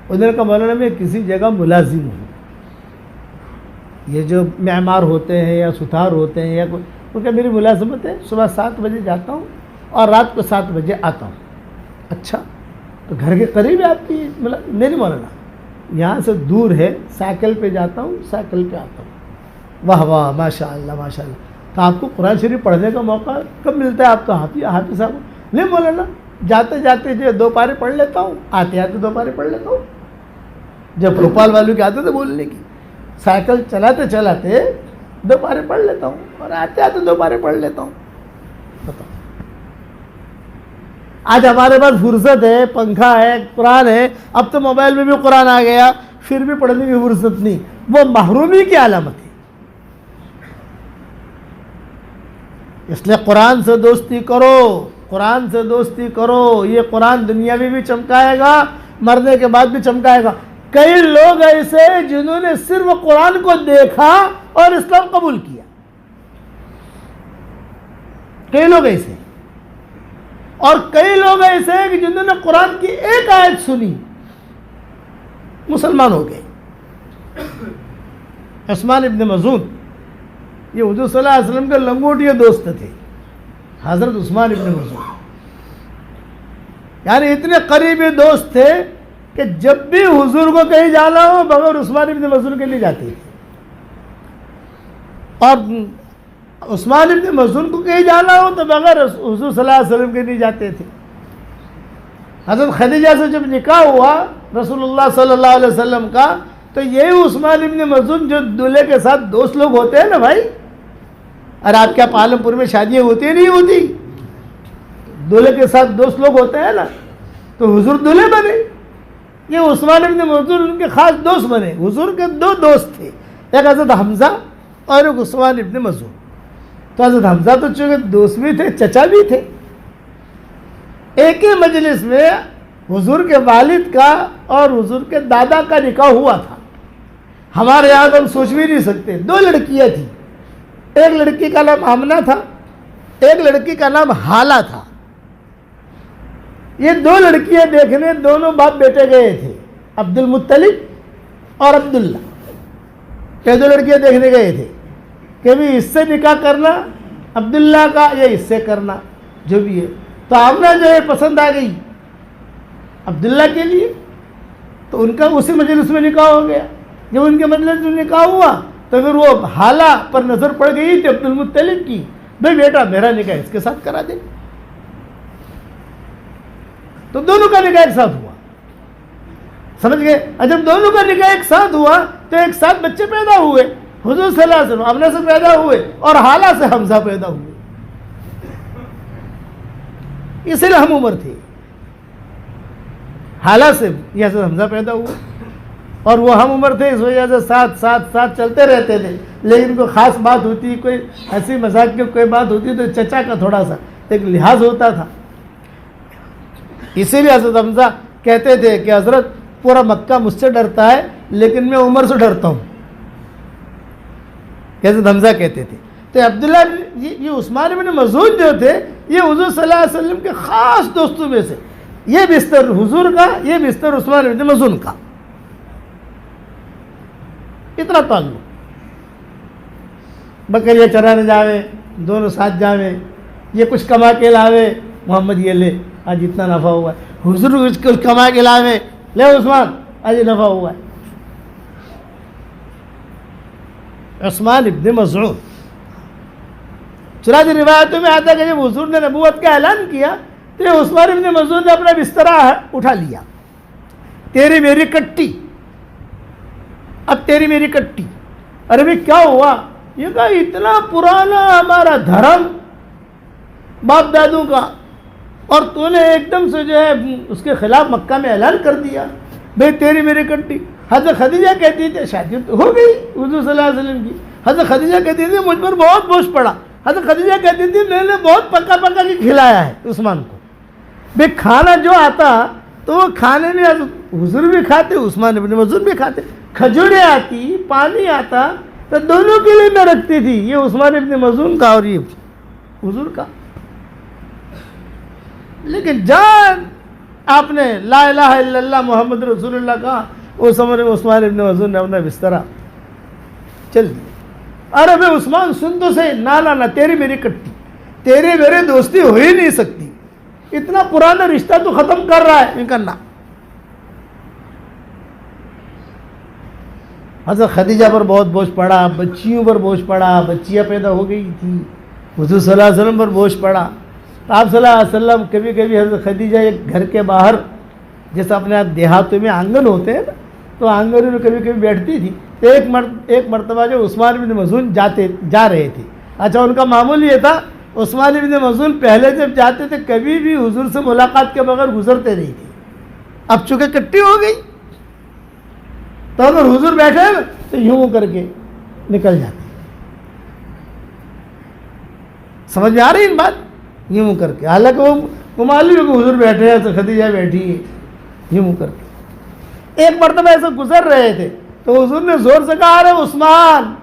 انہوں نے کہا مولانا میں کسی جگہ ملازم ہوں. یہ جو معمار ہوتے ہیں یا ستھار ہوتے ہیں یا کوئی, وہ کہ میری ملازمت ہے, صبح 7 بجے جاتا ہوں اور رات کو 7 بجے آتا ہوں. اچھا, تو گھر کے قریب ہے آپ کی؟ میری مولانا یہاں سے دور ہے, سائیکل پہ جاتا ہوں, سائیکل پہ آتا ہوں. واہ واہ ماشاء اللہ ماشاء اللہ. تو آپ کو قرآن شریف پڑھنے کا موقع کب ملتا ہے؟ آپ تو حافظ صاحب. نہیں مولانا, جاتے جاتے جو 2 پارے پڑھ لیتا ہوں, آتے آتے 2 پارے پڑھ لیتا ہوں. جب بھوپال والوں کے آتے تھے بولنے کی, سائیکل چلاتے چلاتے 2 پارے پڑھ لیتا ہوں اور آتے آتے 2 پارے پڑھ لیتا ہوں. بتاؤ, آج ہمارے پاس فرصت ہے, پنکھا ہے, قرآن ہے. اب تو موبائل میں بھی قرآن آ گیا, پھر بھی پڑھنے کی فرصت نہیں. وہ محرومی کی علامت ہے. اس لیے قرآن سے دوستی کرو, قرآن سے دوستی کرو. یہ قرآن دنیا میں بھی چمکائے گا, مرنے کے بعد بھی چمکائے گا. کئی لوگ ایسے جنہوں نے صرف قرآن کو دیکھا اور اسلام قبول کیا, کئی لوگ ایسے. اور کئی لوگ ایسے ہیں کہ جنہوں نے قرآن کی ایک آیت سنی, مسلمان ہو گئے. عثمان ابن مظعون یہ حضور صلی اللہ علیہ وسلم کے لنگوٹیے دوست تھے, حضرت عثمان ابن مظعون. یعنی اتنے قریبی دوست تھے کہ جب بھی حضور کو کہیں جانا ہو بغیر عثمان ابن مظعون کے لیے جاتے تھے, اور عثمان ابن مظعون کو کہیں جانا ہو تو بغیر حضور صلی اللہ علیہ وسلم کے لیے جاتے تھے. حضرت خدیجہ سے جب نکاح ہوا رسول اللہ صلی اللہ علیہ وسلم کا, تو یہی عثمان ابن مظعون جو دولہے کے ساتھ دوست لوگ ہوتے ہیں نا بھائی, اور آپ کیا پالم پور میں شادیاں ہوتی نہیں ہوتی, دولہے کے ساتھ دوست لوگ ہوتے ہیں نا, تو حضور دولہے بنے. یہ عثمان ابن مظعون ان کے خاص دوست بنے. حضور کے 2 دوست تھے, ایک حضرت حمزہ اور ایک عثمان ابن مظعون. تو حضرت حمزہ تو چونکہ دوست بھی تھے, چچا بھی تھے. ایک ہی مجلس میں حضور کے والد کا اور حضور کے دادا کا نکاح ہوا تھا. ہمارے یہاں تو ہم سوچ بھی نہیں سکتے. 2 لڑکیاں تھیں, ایک لڑکی کا نام آمنہ تھا, ایک لڑکی کا نام حالہ تھا. یہ 2 لڑکیاں دیکھنے دونوں باپ بیٹے گئے تھے, عبد المطلب اور عبداللہ. یہ 2 لڑکیاں دیکھنے گئے تھے کہ بھی اس سے نکاح کرنا عبداللہ کا یا اس سے کرنا, جو بھی ہے. تو آمنہ جو ہے پسند آ گئی عبداللہ کے لیے, تو ان کا اسی مجلس میں نکاح ہو گیا. جب ان کے مجلس میں نکاح ہوا تو پھر وہ حالہ پر نظر پڑ گئی تھی عبد المطلب کی, بھائی بیٹا میرا نکاح اس کے ساتھ کرا دے. تو دونوں کا نکاح ایک ساتھ ہوا, سمجھ گئے. اور جب دونوں کا نکاح ایک ساتھ ہوا تو ایک ساتھ بچے پیدا ہوئے. حضور صلی اللہ علیہ وسلم آمنہ سے پیدا ہوئے اور حالہ سے حمزہ پیدا ہوئے. اس لیے ہم عمر تھے, حالہ سے یہ حضرت حمزہ پیدا ہوئے, اور وہ ہم عمر تھے, اس وجہ سے ساتھ چلتے رہتے تھے. لیکن کوئی خاص بات ہوتی, کوئی ہنسی مذاق کی کوئی بات ہوتی تو چچا کا تھوڑا سا ایک لحاظ ہوتا تھا. اسی لیے حضرت حمزہ کہتے تھے کہ حضرت پورا مکہ مجھ سے ڈرتا ہے لیکن میں عمر سے ڈرتا ہوں, حضرت حمزہ کہتے تھے. تو عبداللہ یہ عثمان بن مظعون جو تھے یہ حضور صلی اللہ علیہ وسلم کے خاص دوستوں میں سے, یہ بستر حضور کا, یہ بستر عثمان بن مظعون کا. اتنا تعلق. بکریاں چرانے جاوے دونوں ساتھ جاوے, یہ کچھ کما کے لاوے, محمد یہ لے آج اتنا نفع ہوا ہے. حضور کچھ کما کے لاوے, لے عثمان آج نفع ہوا ہے. عثمان ابن مظعون, چنانچہ روایتوں میں آتا ہے کہ جب حضور نے نبوت کا اعلان کیا تو یہ عثمان ابن مظعون نے اپنا بستر اٹھا لیا. تیری میری کٹی, اب تیری میری کٹی. ارے بھائی کیا ہوا؟ یہ کہا اتنا پرانا ہمارا دھرم باپ دادوں کا، اور تو نے ایک دم سے جو ہے اس کے خلاف مکہ میں اعلان کر دیا، بھئی تیری میری کٹی۔ حضرت خدیجہ کہتی تھی، شادی تو ہو گئی حضور صلی اللہ علیہ وسلم کی، حضرت خدیجہ کہتی تھی مجھ پر بہت بوجھ پڑا، حضرت خدیجہ کہتی تھی میں نے بہت پکا پکا کے کھلایا ہے عثمان کو، بھئی کھانا جو آتا تو وہ کھانے میں حضور بھی کھاتے، عثمان ابن مظعون بھی کھاتے، کھجوریں آتی، پانی آتا تو دونوں کے لیے میں رکھتی تھی، یہ عثمان ابن مظعون کا اور یہ حضور کا۔ لیکن جان آپ نے لا الہ الا اللہ محمد رسول اللہ کہا، اس عمر میں عثمان ابن مظعون نے اپنا بسترا چل دیا۔ ارے بھائی عثمان سن تو سے، نہ تیری میری کٹی، تیرے میرے دوستی ہو ہی نہیں سکتی، اتنا پرانا رشتہ تو ختم کر رہا ہے کرنا۔ حضرت خدیجہ پر بہت بوجھ پڑا، بچیوں پر بوجھ پڑا، بچیاں پیدا ہو گئی تھی، حضور صلی اللہ علیہ وسلم پر بوجھ پڑا۔ آپ صلی اللہ علیہ وسلم کبھی کبھی حضرت خدیجہ ایک گھر کے باہر، جیسے اپنے دیہاتوں میں آنگن ہوتے ہیں نا، تو آنگن میں کبھی کبھی بیٹھتی تھی، تو ایک مرتبہ جو عثمان بن مظعون جا رہے تھے، اچھا ان کا معمول یہ تھا عثمان بن مظعون پہلے جب جاتے تھے کبھی بھی حضور سے ملاقات کے بغیر گزرتے نہیں تھے، اب چونکہ کٹی ہو گئی تو اگر حضور بیٹھے تو یوں کر کے نکل جاتے، سمجھ میں آ رہی ان بات، یوں کر کے، حالانکہ وہ معلوم ہے کہ حضور بیٹھے ہیں تو خدیجہ بیٹھی ہے، یوں کر کے۔ ایک مرتبہ ایسے گزر رہے تھے تو حضور نے زور سے کہا، ارے عثمان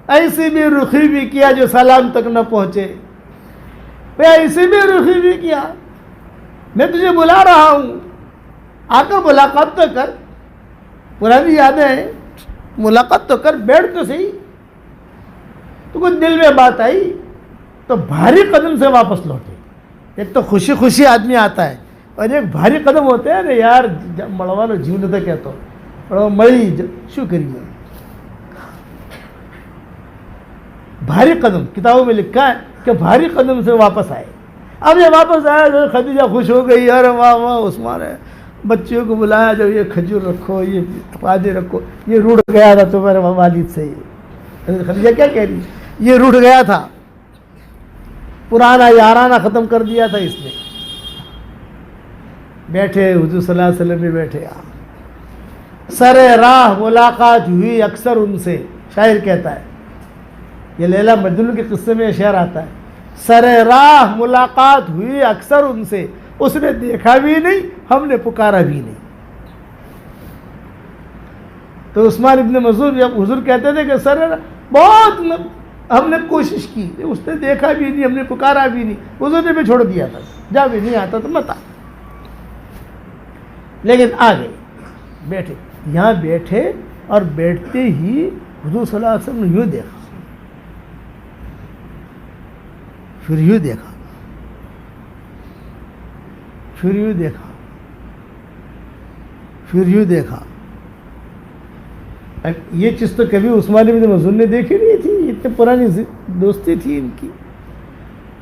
ایسی بھی رخی بھی کیا جو سلام تک نہ پہنچے، ایسی بھی رخی بھی کیا، میں تجھے بلا رہا ہوں، آ کر ملاقات تو کر، پرانی یادیں ہیں، ملاقات تو کر، بیٹھ تو صحیح۔ تو کچھ دل میں بات آئی تو بھاری قدم سے واپس لوٹے۔ ایک تو خوشی خوشی آدمی آتا ہے اور ایک بھاری قدم ہوتے ہیں نا یار، مڑوانو جیون تھا کہتا ہوں مئی شکریہ، بھاری قدم کتابوں میں لکھا ہے کہ بھاری قدم سے واپس آئے۔ اب یہ واپس آیا، خدیجہ خوش ہو گئی، ارے واہ واہ عثمان ہے، بچیوں کو بلایا، جو یہ کھجور رکھو، یہ پادے رکھو، یہ روٹ گیا تھا تمہارے والد سے، خدیجہ کیا کہہ رہی، یہ روٹ گیا تھا، پرانا یارانہ ختم کر دیا تھا اس نے۔ بیٹھے حضور صلی اللہ علیہ وسلم بھی بیٹھے، سر راہ ملاقات ہوئی اکثر ان سے، شاعر کہتا ہے، یہ لیلا مجنون کے قصے میں یہ شعر آتا ہے، سر راہ ملاقات ہوئی اکثر ان سے، اس نے دیکھا بھی نہیں، ہم نے پکارا بھی نہیں۔ تو عثمان ابن مظعون جب حضور کہتے تھے کہ سر بہت ہم نے کوشش کی، اس نے دیکھا بھی نہیں، ہم نے پکارا بھی نہیں، حضور نے بھی چھوڑ دیا تھا، جب بھی نہیں آتا تو مت آ، لیکن آ گئے، بیٹھے، یہاں بیٹھے اور بیٹھتے ہی حضور صلی اللہ علیہ وسلم نے یوں دیکھا، پھر یوں دیکھا، پھر یوں دیکھا، پھر یوں دیکھا۔ یہ چیز تو کبھی عثمان بن مظعون نے دیکھی نہیں تھی، اتنی پرانی دوستی تھی ان کی۔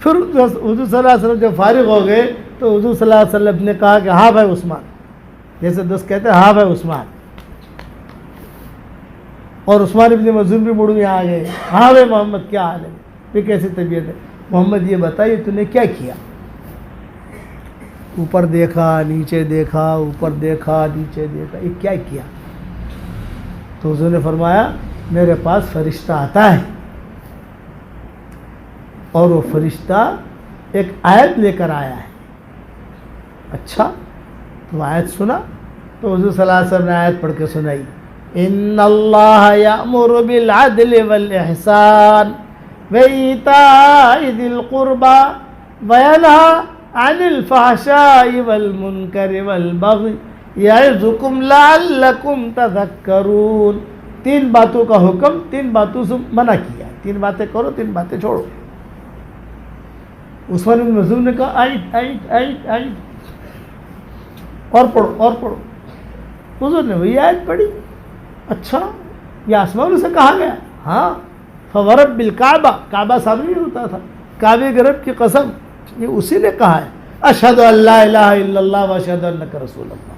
پھر حضور صلی اللہ علیہ وسلم جب فارغ ہو گئے تو حضور صلی اللہ علیہ وسلم نے کہا کہ ہاں بھائی عثمان، جیسے دوست کہتے ہیں ہاں بھائی عثمان، اور عثمان ابن مظعون بھی مڑ میں آ گئے، ہاں بھائی محمد کیا حال ہے، پھر کیسی طبیعت ہے محمد، یہ بتائیے تو نے کیا کیا؟ اوپر دیکھا، نیچے دیکھا، اوپر دیکھا، نیچے دیکھا، یہ کیا کیا؟ تو حضور نے فرمایا میرے پاس فرشتہ آتا ہے اور وہ فرشتہ ایک آیت لے کر آیا ہے۔ اچھا، تو آیت سنا؟ تو حضور صلی اللہ علیہ وسلم نے آیت پڑھ کے سنائی، ان اللہ یأمر بالعدل والاحسان وایتاء ذی القربى وینہی عن الفحشاء والمنکر والبغی یعظکم لعلکم تذکرون۔ 3 باتوں کا حکم، 3 باتوں سے منع کیا، 3 باتیں کرو، 3 باتیں چھوڑو۔ عثمان بن مظعون نے کہا آیت آیت آیت آیت، اور پڑھو اور پڑھو۔ حضور نے وہی آیت پڑھی۔ اچھا، یہ آسمان سے کہا گیا؟ ہاں، فورب بالکعبہ، کعبہ سامنے ہوتا تھا، کعبے کے رب کی قسم، یہ اسی نے کہا ہے، اشہد ان لا الہ الا اللہ واشہد انک رسول اللہ۔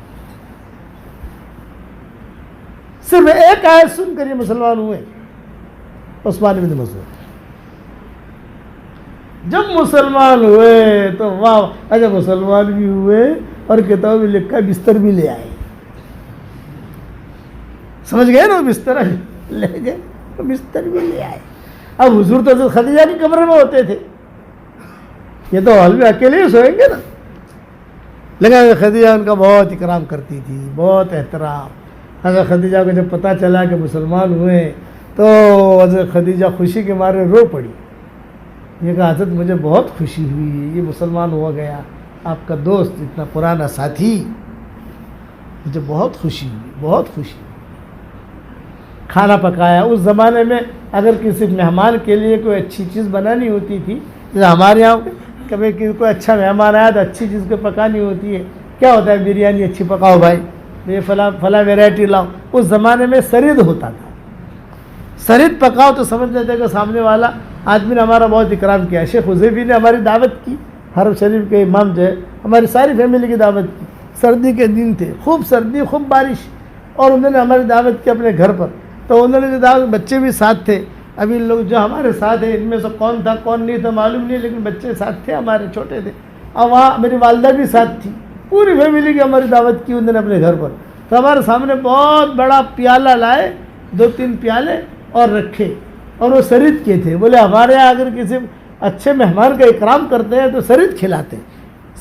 صرف ایک آیت سن کر یہ مسلمان ہوئے، عثمان بن مسعود جب مسلمان ہوئے تو واہ، اچھا مسلمان بھی ہوئے اور کتاب میں لکھا بستر بھی لے آئے. سمجھ گئے نا، بستر لے گئے تو بستر بھی لے آئے. اب حضور تو حضرت خدیجہ کی کمرے میں ہوتے تھے، یہ تو ہال میں اکیلے ہی سوئیں گے نا. لیکن حضرت خدیجہ ان کا بہت اکرام کرتی تھی، بہت احترام. حضرت خدیجہ کو جب پتہ چلا کہ مسلمان ہوئے تو حضرت خدیجہ خوشی کے مارے رو پڑی. یہ کہا حضرت مجھے بہت خوشی ہوئی، یہ مسلمان ہوا گیا، آپ کا دوست اتنا پرانا ساتھی، مجھے بہت خوشی ہوئی، بہت خوشی. کھانا پکایا. اس زمانے میں اگر کسی مہمان کے لیے کوئی اچھی چیز بنانی ہوتی تھی، جیسے ہمارے یہاں کبھی کوئی اچھا مہمان آیا تو اچھی چیز کو پکانی ہوتی ہے. کیا ہوتا ہے؟ بریانی اچھی پکاؤ بھائی، یہ فلاں ویرائٹی لاؤ. اس زمانے میں سرید ہوتا تھا، سرید پکاؤ تو سمجھ لیتے کہ سامنے والا آدمی نے ہمارا بہت اکرام کیا. شیخ حذیفی نے ہماری دعوت کی، حرم شریف کے امام جو ہے ہماری ساری فیملی کی دعوت کی. سردی کے دن تھے، خوب سردی خوب بارش، اور انہوں نے ہماری دعوت کی اپنے گھر پر. تو انہوں نے جو دعوت، بچے بھی ساتھ تھے. ابھی لوگ جو ہمارے ساتھ ہیں ان میں سے کون تھا کون نہیں تھا معلوم نہیں، لیکن بچے ساتھ تھے ہمارے، چھوٹے تھے. اور وہاں میری والدہ بھی ساتھ تھی. پوری فیملی کی ہماری دعوت کی انہوں نے اپنے گھر پر. تو ہمارے سامنے بہت بڑا پیالہ لائے، 2-3 پیالے اور رکھے، اور وہ سرید کے تھے. بولے ہمارے یہاں اگر کسی اچھے مہمان کا اکرام کرتے ہیں تو سرید کھلاتے ہیں.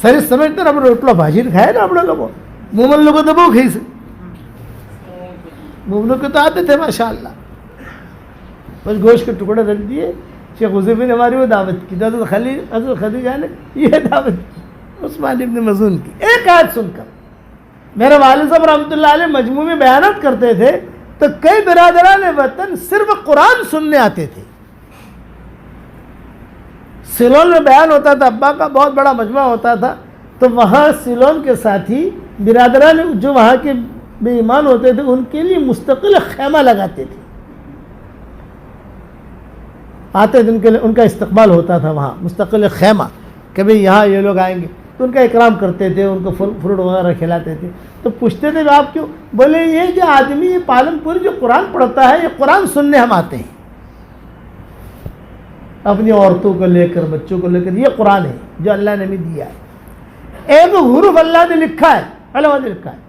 سرید سمجھتے نا اپنے روٹلا بھاجی کھائے نا اپنے لوگوں، مومن لوگوں تو وہ کھائی سے، مومنوں کے تو آتے تھے ماشاء اللہ. بس گوشت کے ٹکڑے رکھ دیے. شیخ حذیفی نے ہماری وہ دعوت کی. حضرت خدیجہ نے یہ دعوت کی عثمان ابن مظعون کی. ایک آیت سن کر میرے والد صاحب رحمۃ اللہ علیہ مجموع میں بیانات کرتے تھے تو کئی برادران وطن صرف قرآن سننے آتے تھے. سیلون میں بیان ہوتا تھا، ابا کا بہت بڑا مجمع ہوتا تھا، تو وہاں سیلون کے ساتھی برادران جو وہاں کے بے ایمان ہوتے تھے ان کے لیے مستقل خیمہ لگاتے تھے. آتے دن کے لیے ان کا استقبال ہوتا تھا وہاں، مستقل خیمہ. کبھی یہاں یہ لوگ آئیں گے تو ان کا اکرام کرتے تھے، ان کو فروٹ وغیرہ کھلاتے تھے. تو پوچھتے تھے آپ کیوں؟ بولے یہ جو آدمی یہ پالن پوری جو قرآن پڑھتا ہے، یہ قرآن سننے ہم آتے ہیں، اپنی عورتوں کو لے کر بچوں کو لے کر. یہ قرآن ہے جو اللہ نے ہمیں دیا ہے. ایک حروف اللہ نے لکھا ہے، علماء نے لکھا ہے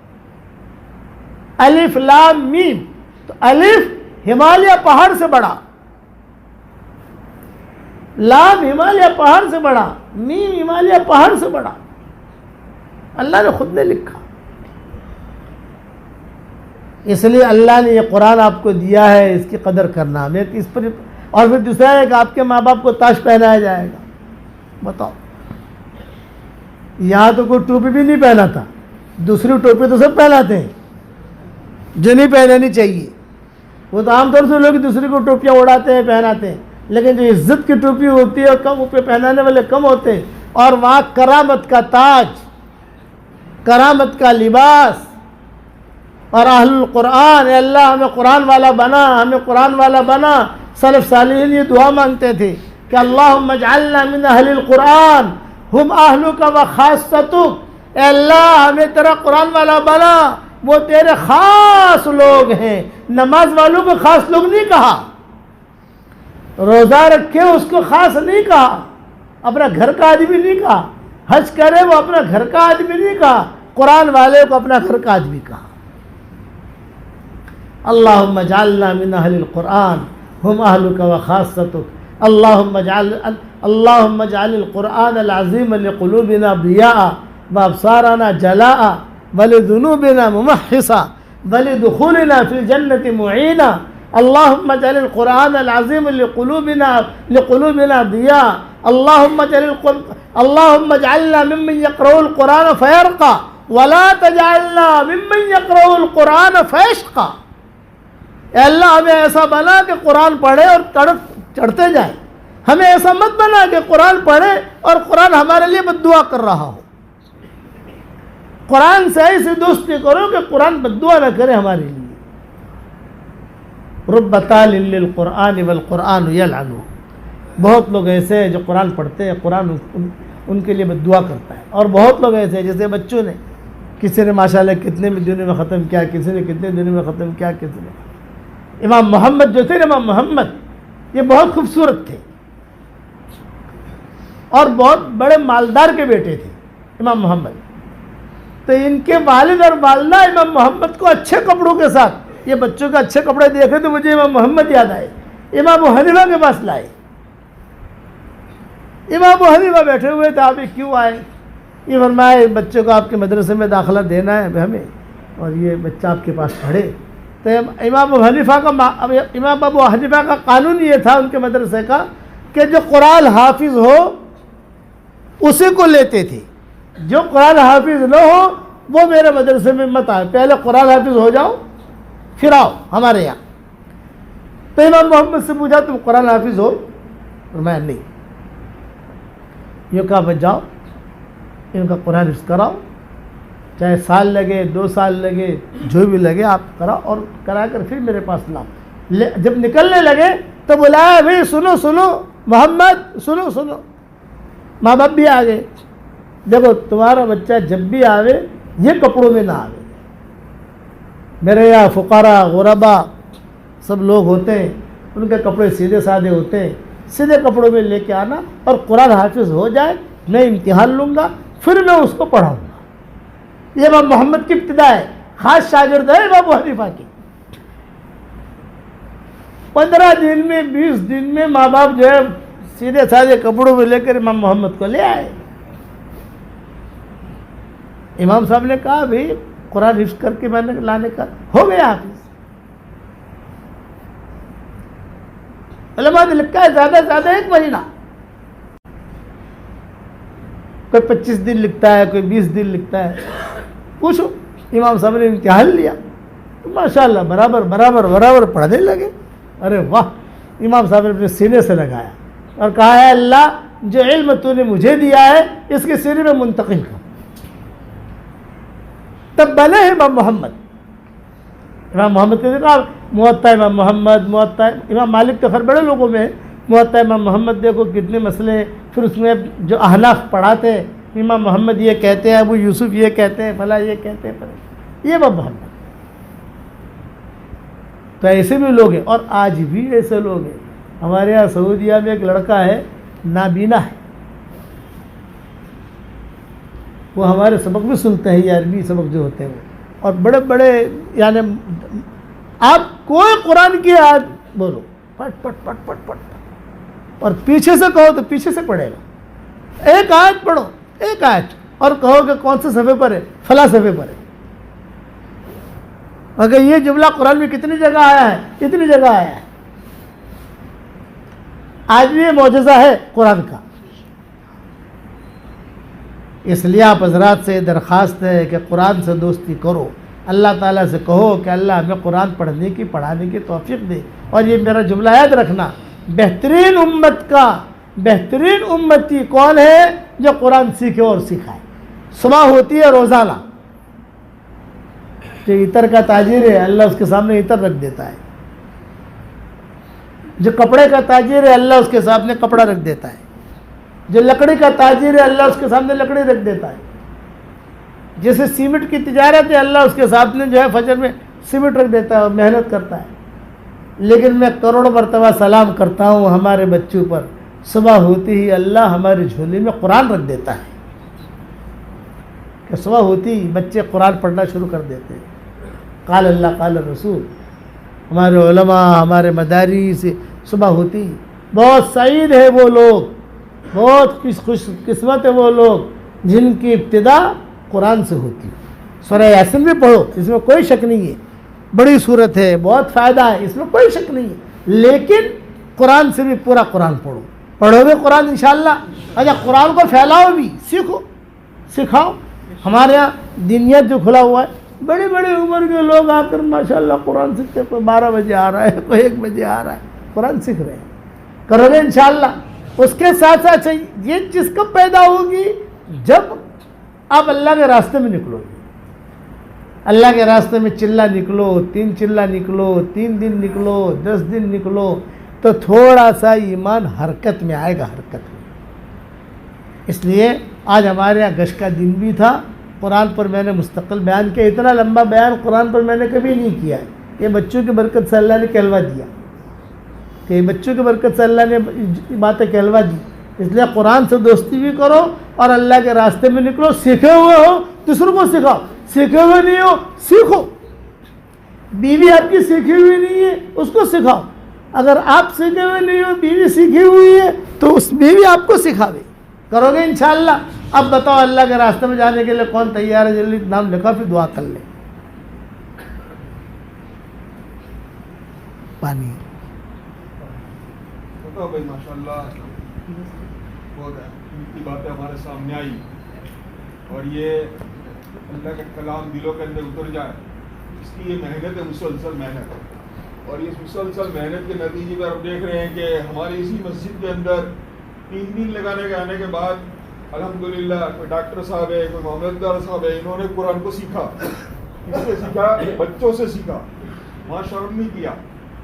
الف لام میم. تو الف ہمالیہ پہاڑ سے بڑا، لام ہمالیہ پہاڑ سے بڑا، میم ہمالیہ پہاڑ سے بڑا. اللہ نے خود نے لکھا. اس لیے اللہ نے یہ قرآن آپ کو دیا ہے، اس کی قدر کرنا ہمیں اس پر. اور پھر دوسرا ہے کہ آپ کے ماں باپ کو تاج پہنایا جائے گا. بتاؤ، یہاں تو کوئی ٹوپی بھی نہیں پہنا تھا، دوسری ٹوپی تو سب پہناتے ہیں جو نہیں پہنانی چاہیے. وہ تو عام طور سے لوگ دوسری کو ٹوپیاں اڑاتے ہیں پہناتے ہیں، لیکن جو عزت کی ٹوپی ہوتی ہے کم اوپر پہنانے والے کم ہوتے ہیں. اور وہاں کرامت کا تاج، کرامت کا لباس. اور اہل القرآن، اے اللہ ہمیں قرآن والا بنا، ہمیں قرآن والا بنا. سلف صالحین یہ دعا مانگتے تھے کہ اللہم اجعلنا من اہل القرآن ہم اہلک و خاصتک. اے اللہ ہمیں تیرا قرآن والا بنا، وہ تیرے خاص لوگ ہیں. نماز والوں کو خاص لوگ نہیں کہا، روزہ رکھے اس کو خاص نہیں کہا، اپنا گھر کا آدمی نہیں کہا، حج کرے وہ اپنا گھر کا آدمی نہیں کہا، قرآن والے کو اپنا گھر کا آدمی کہا. اللہم اجعلنا من اہل القرآن ہم اہلک و خاصتک. اللہم اجعل القرآن العظیم لقلوبنا ضیاء وابصارنا جلاء ولذنوبنا ممحصا ولدخولنا فی الجنة معینا. اللہم اجعل القرآن العظیم لقلوبنا ضیاء. اللہم اجعلنا ممن یقرؤ القرآن فیرقى ولا تجعلنا ممن یقرؤ القرآن فیشقى. اے اللہ ہمیں ایسا بنا کہ قرآن پڑھے اور چڑھتے جائے. ہمیں ایسا مت بنا کہ قرآن پڑھے اور قرآن ہمارے لیے بد دعا کر رہا ہو. قرآن سے ایسی دوستی کرو کہ قرآن بد دعا نہ کرے ہمارے لیے. رب تال للقرآن والقرآن یلعنہ. بہت لوگ ایسے ہیں جو قرآن پڑھتے ہیں، قرآن ان کے لیے بد دعا کرتا ہے. اور بہت لوگ ایسے ہیں جیسے بچوں نے، کسی نے ماشاءاللہ کتنے دنوں میں ختم کیا، کسی نے کتنے دنوں میں ختم کیا. کسی نے امام محمد جو تھے، امام محمد یہ بہت خوبصورت تھے اور بہت بڑے مالدار کے بیٹے تھے امام محمد. تو ان کے والد اور والدہ امام محمد کو اچھے کپڑوں کے ساتھ، یہ بچوں کے اچھے کپڑے دیکھے تو مجھے امام محمد یاد آئے. امام ابو حنیفہ کے پاس لائے. امام ابو حنیفہ بیٹھے ہوئے تھے، آپ کیوں آئے؟ یہ فرمایا بچوں کو آپ کے مدرسے میں داخلہ دینا ہے ہمیں، اور یہ بچہ آپ کے پاس پڑھے. تو امام ابو حنیفہ کا قانون یہ تھا ان کے مدرسے کا کہ جو قرآن حافظ ہو اسی کو لیتے تھے، جو قرآن حافظ نہ ہو وہ میرے مدرسے میں مت آئے، پہلے قرآن حافظ ہو جاؤ پھر آؤ ہمارے یہاں. تو امام محمد سے پوچھا تم قرآن حافظ ہو؟ فرمایا نہیں. یہ کہا بچ جاؤ ان کا قرآن حفظ کراؤ، چاہے سال لگے 2 سال لگے جو بھی لگے آپ کراؤ، اور کرا کر پھر میرے پاس لاؤ. جب نکلنے لگے تو بلایا، بھائی سنو سنو محمد سنو سنو. ماں باپ بھی آ گئے. دیکھو تمہارا بچہ جب بھی آوے یہ کپڑوں میں نہ آوے. میرے یہاں فقراء غربا سب لوگ ہوتے ہیں، ان کے کپڑے سیدھے سادے ہوتے ہیں، سیدھے کپڑوں میں لے کے آنا، اور قرآن حافظ ہو جائے میں امتحان لوں گا پھر میں اس کو پڑھاؤں گا. یہ امام محمد کی ابتدا ہے، خاص شاگرد ہے امام ابو حنیفہ کی. 15 دن میں 20 دن میں ماں باپ جو ہے سیدھے سادے کپڑوں میں لے کر امام محمد کو لے آئے. امام صاحب نے کہا بھائی قرآن حفظ کر کے میں نے لانے کا ہو گیا حافظ. علماء نے لکھا ہے زیادہ سے زیادہ 1 مہینہ، کوئی 25 دن لکھتا ہے، کوئی 20 دن لکھتا ہے. پوچھو امام صاحب نے امتحان لیا، ماشاءاللہ برابر برابر برابر پڑھنے لگے. ارے واہ، امام صاحب نے اپنے سینے سے لگایا اور کہا ہے اللہ جو علم تو نے مجھے دیا ہے اس کے سینے میں منتقل کر. تب بنے امام محمد. امام محمد کے کہا موطا امام محمد، موطا امام مالک تو خیر بڑے لوگوں میں، موطا امام محمد دیکھو کتنے مسئلے. پھر اس میں جو احناف پڑھاتے ہیں امام محمد یہ کہتے ہیں، ابو یوسف یہ کہتے ہیں، فلاں یہ کہتے ہیں، یہ امام محمد. تو ایسے بھی لوگ ہیں اور آج بھی ایسے لوگ ہیں. ہمارے یہاں سعودیہ میں ایک لڑکا ہے نابینا ہے، وہ ہمارے سبق بھی سنتے ہیں، یہ عربی سبق جو ہوتے ہیں وہ، اور بڑے بڑے یعنی آپ کوئی قرآن کی آیت بولو پٹ پٹ پٹ پٹ پٹ، اور پیچھے سے کہو تو پیچھے سے پڑھے گا. ایک آیت پڑھو، ایک آیت، اور کہو کہ کون سے صفحے پر ہے، فلاں صفحے پر ہے. اگر یہ جملہ قرآن میں کتنی جگہ آیا ہے، کتنی جگہ آیا ہے. آج بھی یہ معجزہ ہے قرآن کا. اس لیے آپ حضرات سے درخواست ہے کہ قرآن سے دوستی کرو. اللہ تعالیٰ سے کہو کہ اللہ ہمیں قرآن پڑھنے کی پڑھانے کی توفیق دے. اور یہ میرا جملہ یاد رکھنا، بہترین امت کا بہترین امتی کون ہے؟ جو قرآن سیکھے اور سکھائے. صبح ہوتی ہے روزانہ، جو عطر کا تاجر ہے اللہ اس کے سامنے عطر رکھ دیتا ہے، جو کپڑے کا تاجر ہے اللہ اس کے سامنے کپڑا رکھ دیتا ہے، جو لکڑی کا تاجر ہے اللہ اس کے سامنے لکڑی رکھ دیتا ہے، جیسے سیمنٹ کی تجارت ہے اللہ اس کے سامنے جو ہے فجر میں سیمنٹ رکھ دیتا ہے اور محنت کرتا ہے. لیکن میں کروڑ مرتبہ سلام کرتا ہوں ہمارے بچوں پر، صبح ہوتی ہی اللہ ہماری جھولی میں قرآن رکھ دیتا ہے کہ صبح ہوتی ہی بچے قرآن پڑھنا شروع کر دیتے ہیں. قال اللہ قال رسول. ہمارے علماء ہمارے مدارس صبح ہوتی ہی، بہت سعید ہے وہ لوگ، بہت خوش قسمت ہے وہ لوگ جن کی ابتدا قرآن سے ہوتی ہے. سورہ یاسین بھی پڑھو، اس میں کوئی شک نہیں ہے، بڑی صورت ہے، بہت فائدہ ہے، اس میں کوئی شک نہیں ہے. لیکن قرآن سے بھی پورا قرآن پڑھو، پڑھو گے قرآن انشاءاللہ. اچھا قرآن کو پھیلاؤ بھی، سیکھو سکھاؤ. ہمارے یہاں دینیت جو کھلا ہوا ہے، بڑی بڑی عمر کے لوگ آ کر ماشاءاللہ قرآن سیکھتے، کوئی 12 بجے آ رہا ہے، کوئی 1 بجے آ رہا ہے، قرآن سیکھ رہے ہیں. کرو گے انشاءاللہ. اس کے ساتھ ساتھ یہ چیز کب پیدا ہوگی؟ جب آپ اللہ کے راستے میں نکلو گے. اللہ کے راستے میں چلہ نکلو، 3 چلہ نکلو، 3 دن نکلو، 10 دن نکلو، تو تھوڑا سا ایمان حرکت میں آئے گا، حرکت میں. اس لیے آج ہمارے یہاں گشت کا دن بھی تھا. قرآن پر میں نے مستقل بیان کیا، اتنا لمبا بیان قرآن پر میں نے کبھی نہیں کیا ہے. یہ بچوں کی برکت سے اللہ نے کہلوا دیا. کہ بچوں کی برکت سے اللہ نے باتیں کہلوا دی. اس لیے قرآن سے دوستی بھی کرو اور اللہ کے راستے میں نکلو. سیکھے ہوئے ہو دوسروں کو سکھاؤ, سیکھے ہوئے نہیں ہو سیکھو. بیوی آپ کی سیکھی ہوئی نہیں ہے اس کو سکھاؤ. اگر آپ سیکھے ہوئے نہیں ہو بیوی سیکھی ہوئی ہے تو اس بیوی آپ کو سکھاوے. کرو گے انشاءاللہ. اب بتاؤ اللہ کے راستے میں جانے کے لیے کون تیار ہے؟ جلدی نام لکھا پھر دعا کر لیں. پانی بتاؤ بھائی ماشاءاللہ بہت کی باتیں ہمارے سامنے آئی اور یہ اللہ کا کلام دلوں کے اندر اتر جائے, اس کی یہ محنت ہے, مسلسل محنت. اور اس مسلسل محنت کے نتیجے پر آپ دیکھ رہے ہیں کہ ہماری اسی مسجد کے اندر 3 دن لگانے کے آنے کے بعد الحمدللہ کوئی ڈاکٹر صاحب ہے, کوئی معاملتدار صاحب ہے, انہوں نے قرآن کو سیکھا. کس سے سیکھا؟ بچوں سے سیکھا. وہاں شرم نہیں کیا.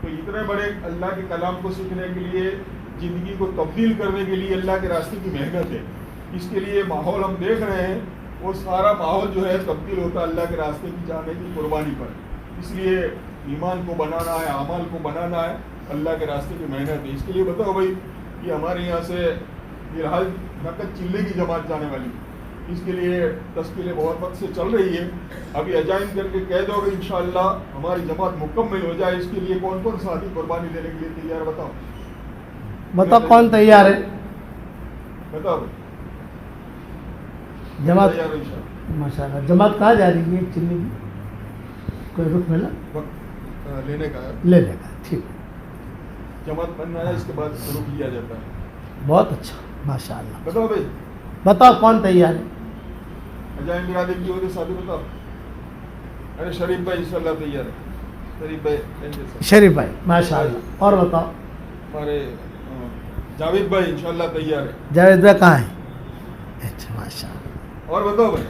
تو اتنے بڑے اللہ کے کلام کو سیکھنے کے لیے, زندگی کو تبدیل کرنے کے لیے اللہ کے راستے کی محنت ہے. اس کے لیے ماحول ہم دیکھ رہے ہیں, وہ سارا ماحول جو ہے تبدیل ہوتا ہے اللہ کے راستے کی جانے کی قربانی پر. اس لیے ایمان کو بنانا ہے, اعمال کو بنانا ہے, اللہ کے راستے کی محنت ہے. اس کے لیے بتاؤ بھائی کہ ہمارے یہاں سے فی الحال نقد چلے کی جماعت جانے والی, اس کے لیے تشکیلیں بہت وقت سے چل رہی ہے. ابھی اجائن کر کے کہہ دو کہ انشاءاللہ ہماری جماعت مکمل ہو جائے. اس کے لیے کون کون ساتھی قربانی دینے کے لیے تیار؟ بتاؤ بتاؤ کون تیار ہے؟ بتاؤ جماعت تیار انشاءاللہ. ماشاءاللہ. جماعت کہاں جا رہی ہے؟ چلنے کی کوئی رخ ملا؟ وقت لینے کا ہے, لے لے گا. ٹھیک ہے, جماعت بننا ہے, اس کے بعد شروع کیا جاتا ہے. بہت اچھا ماشاءاللہ. بتاؤ بھائی بتاؤ کون تیار ہے؟ اجائن برادری کی وجہ ساتھی بتاؤ. ارے شریف بھائی انشاءاللہ تیار ہے. شریف بھائی, شریف بھائی ماشاءاللہ. اور بتاؤ ہمارے جاوید بھائی انشاءاللہ تیار ہے. جاوید بھائی کہاں ہے؟ اچھا ماشاءاللہ. اور بتاؤ بھائی,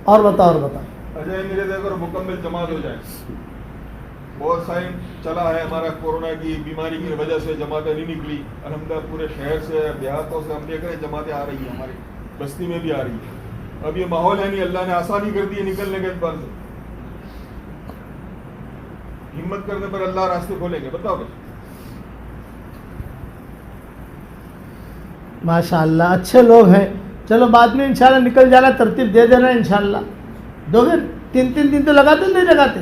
اور بتاؤ اور بتاؤ. اجائے میرے دیکھو مکمل جماعت ہو جائے. بہت ٹائم چلا ہے ہمارا, کورونا کی بیماری کی وجہ سے جماعتیں نہیں نکلی. الحمدللہ پورے شہر سے, دیہاتوں سے ہم دیکھ رہے ہیں جماعتیں آ رہی ہیں, ہماری بستی میں بھی آ رہی ہیں. اب یہ ماحول ہے نہیں, اللہ نے آسانی کر دی ہے نکلنے کے اعتبار سے. ہمت کرنے پر اللہ راستے کھولیں گے. بتاؤ بھائی. ماشاءاللہ اچھے لوگ ہیں. چلو بعد میں انشاءاللہ نکل جانا, ترتیب دے دینا انشاءاللہ. دو گے 3 دن تو لگاتے نہیں لگاتے؟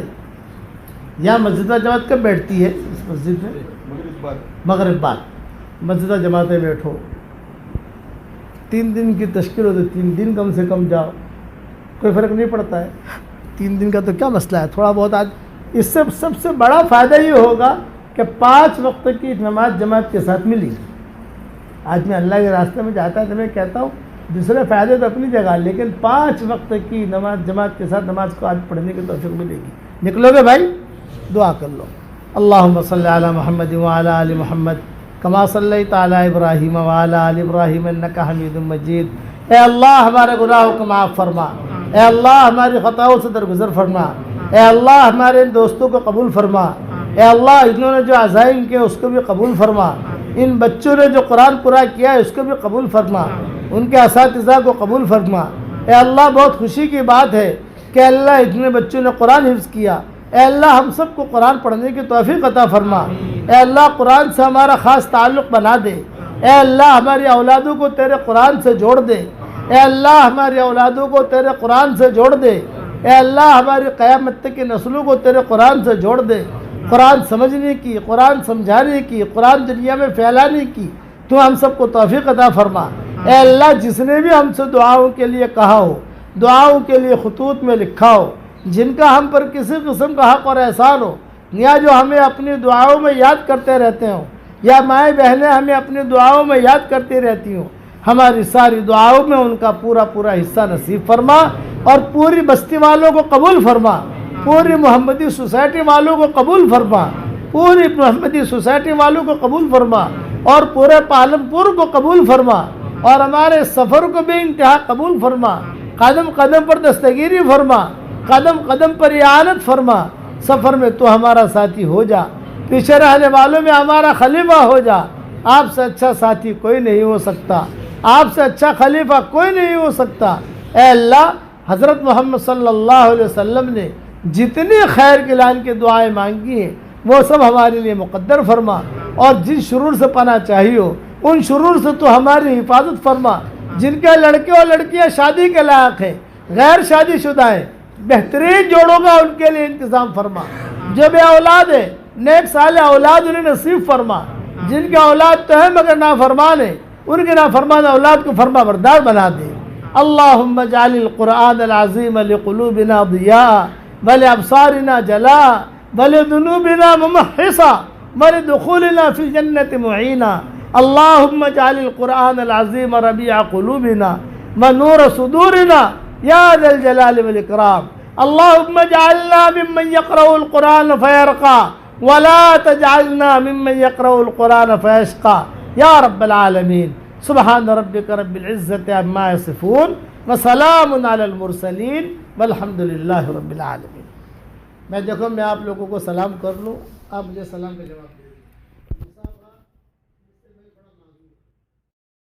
یہاں مسجد جماعت کب بیٹھتی ہے؟ اس مسجد میں مغرب بعد مسجد جماعتیں بیٹھو. 3 دن کی تشکیل ہوتی, 3 دن کم سے کم جاؤ, کوئی فرق نہیں پڑتا ہے. 3 دن کا تو کیا مسئلہ ہے, تھوڑا بہت. آج اس سے سب سے بڑا فائدہ یہ ہوگا کہ 5 وقت کی نماز جماعت کے ساتھ ملی. آج میں اللہ کے راستے میں جاتا ہے تو میں کہتا ہوں دوسرے فائدے تو اپنی جگہ, لیکن 5 وقت کی نماز جماعت کے ساتھ نماز کو آج پڑھنے کی توفیق ملے گی. نکلو گے بھائی؟ دعا کر لو. اللہم صلی علی محمد وعلی آل محمد کما صلیت علی ابراہیم وعلی آل ابراہیم انک حمید مجید. اے اللہ ہمارے گناہوں کو معاف فرما. اے اللہ ہماری خطاؤں سے درگزر فرما. اے اللہ ہمارے ان دوستوں کو قبول فرما. اے اللہ انہوں نے جو عزائم کیے اس کو بھی قبول فرما. ان بچوں نے جو قرآن پورا کیا ہے اس کو بھی قبول فرما. ان کے اساتذہ کو قبول فرما. اے اللہ بہت خوشی کی بات ہے کہ اللہ اتنے بچوں نے قرآن حفظ کیا. اے اللہ ہم سب کو قرآن پڑھنے کی توفیق عطا فرما. اے اللہ قرآن سے ہمارا خاص تعلق بنا دے. اے اللہ ہماری اولادوں کو تیرے قرآن سے جوڑ دے. اے اللہ ہماری اولادوں کو تیرے قرآن سے جوڑ دے. اے اللہ ہماری قیامت تک کی نسلوں کو تیرے قرآن سے جوڑ دے. قرآن سمجھنے کی, قرآن سمجھانے کی, قرآن دنیا میں پھیلانے کی تو ہم سب کو توفیق عطا فرما. اے اللہ جس نے بھی ہم سے دعاؤں کے لیے کہا ہو, دعاؤں کے لیے خطوط میں لکھا ہو, جن کا ہم پر کسی قسم کا حق اور احسان ہو, یا جو ہمیں اپنی دعاؤں میں یاد کرتے رہتے ہوں, یا مائیں بہنیں ہمیں اپنی دعاؤں میں یاد کرتی رہتی ہوں, ہماری ساری دعاؤں میں ان کا پورا حصہ نصیب فرما. اور پوری بستی والوں کو قبول فرما. پوری محمدی سوسائٹی والوں کو قبول فرما. پوری محمدی سوسائٹی والوں کو قبول فرما. اور پورے پالمپور کو قبول فرما. اور ہمارے سفر کو بھی انتہا قبول فرما. قدم قدم پر دستگیری فرما. قدم قدم پر اعانت فرما. سفر میں تو ہمارا ساتھی ہو جا. پیچھے رہنے والوں میں ہمارا خلیفہ ہو جا. آپ سے اچھا ساتھی کوئی نہیں ہو سکتا. آپ سے اچھا خلیفہ کوئی نہیں ہو سکتا. اے اللہ حضرت محمد صلی اللہ علیہ وسلم نے جتنی خیر کی لائن کی دعائیں مانگی ہیں وہ سب ہمارے لیے مقدر فرما، اور جن شرور سے پناہ چاہیے ہو ان شرور سے تو ہماری حفاظت فرما۔ جن کے لڑکے اور لڑکیاں شادی کے لائق ہیں، غیر شادی شدہ ہیں، بہترین جوڑوں کا ان کے لیے انتظام فرما۔ جو بے اولاد ہے نیک صالح اولاد انہیں نصیب فرما۔ جن کے اولاد تو ہے مگر نافرمان ہے، ان کے نافرمان اولاد کو فرما بردار بنا دے۔ اللہم اجعل القرآن العظیم لقلوبنا ضیاء ولابصارنا جلاء ولذنوبنا ممحصا ولدخولنا فی الجنة معینا۔ اللہم اجعل القرآن العظیم ربیع قلوبنا ونور صدورنا یا ذا الجلال والاکرام۔ اللہم اجعلنا ممن یقرأ القرآن فیرقى ولا تجعلنا ممن يقرأ القرآن فيشقى یا رب العالمین۔ سبحان ربک رب العزت عما یصفون وسلام علی المرسلین والحمد للہ رب العالمین۔ میں دیکھو میں آپ لوگوں کو سلام کر لوں، آپ مجھے سلام کا جواب دیں۔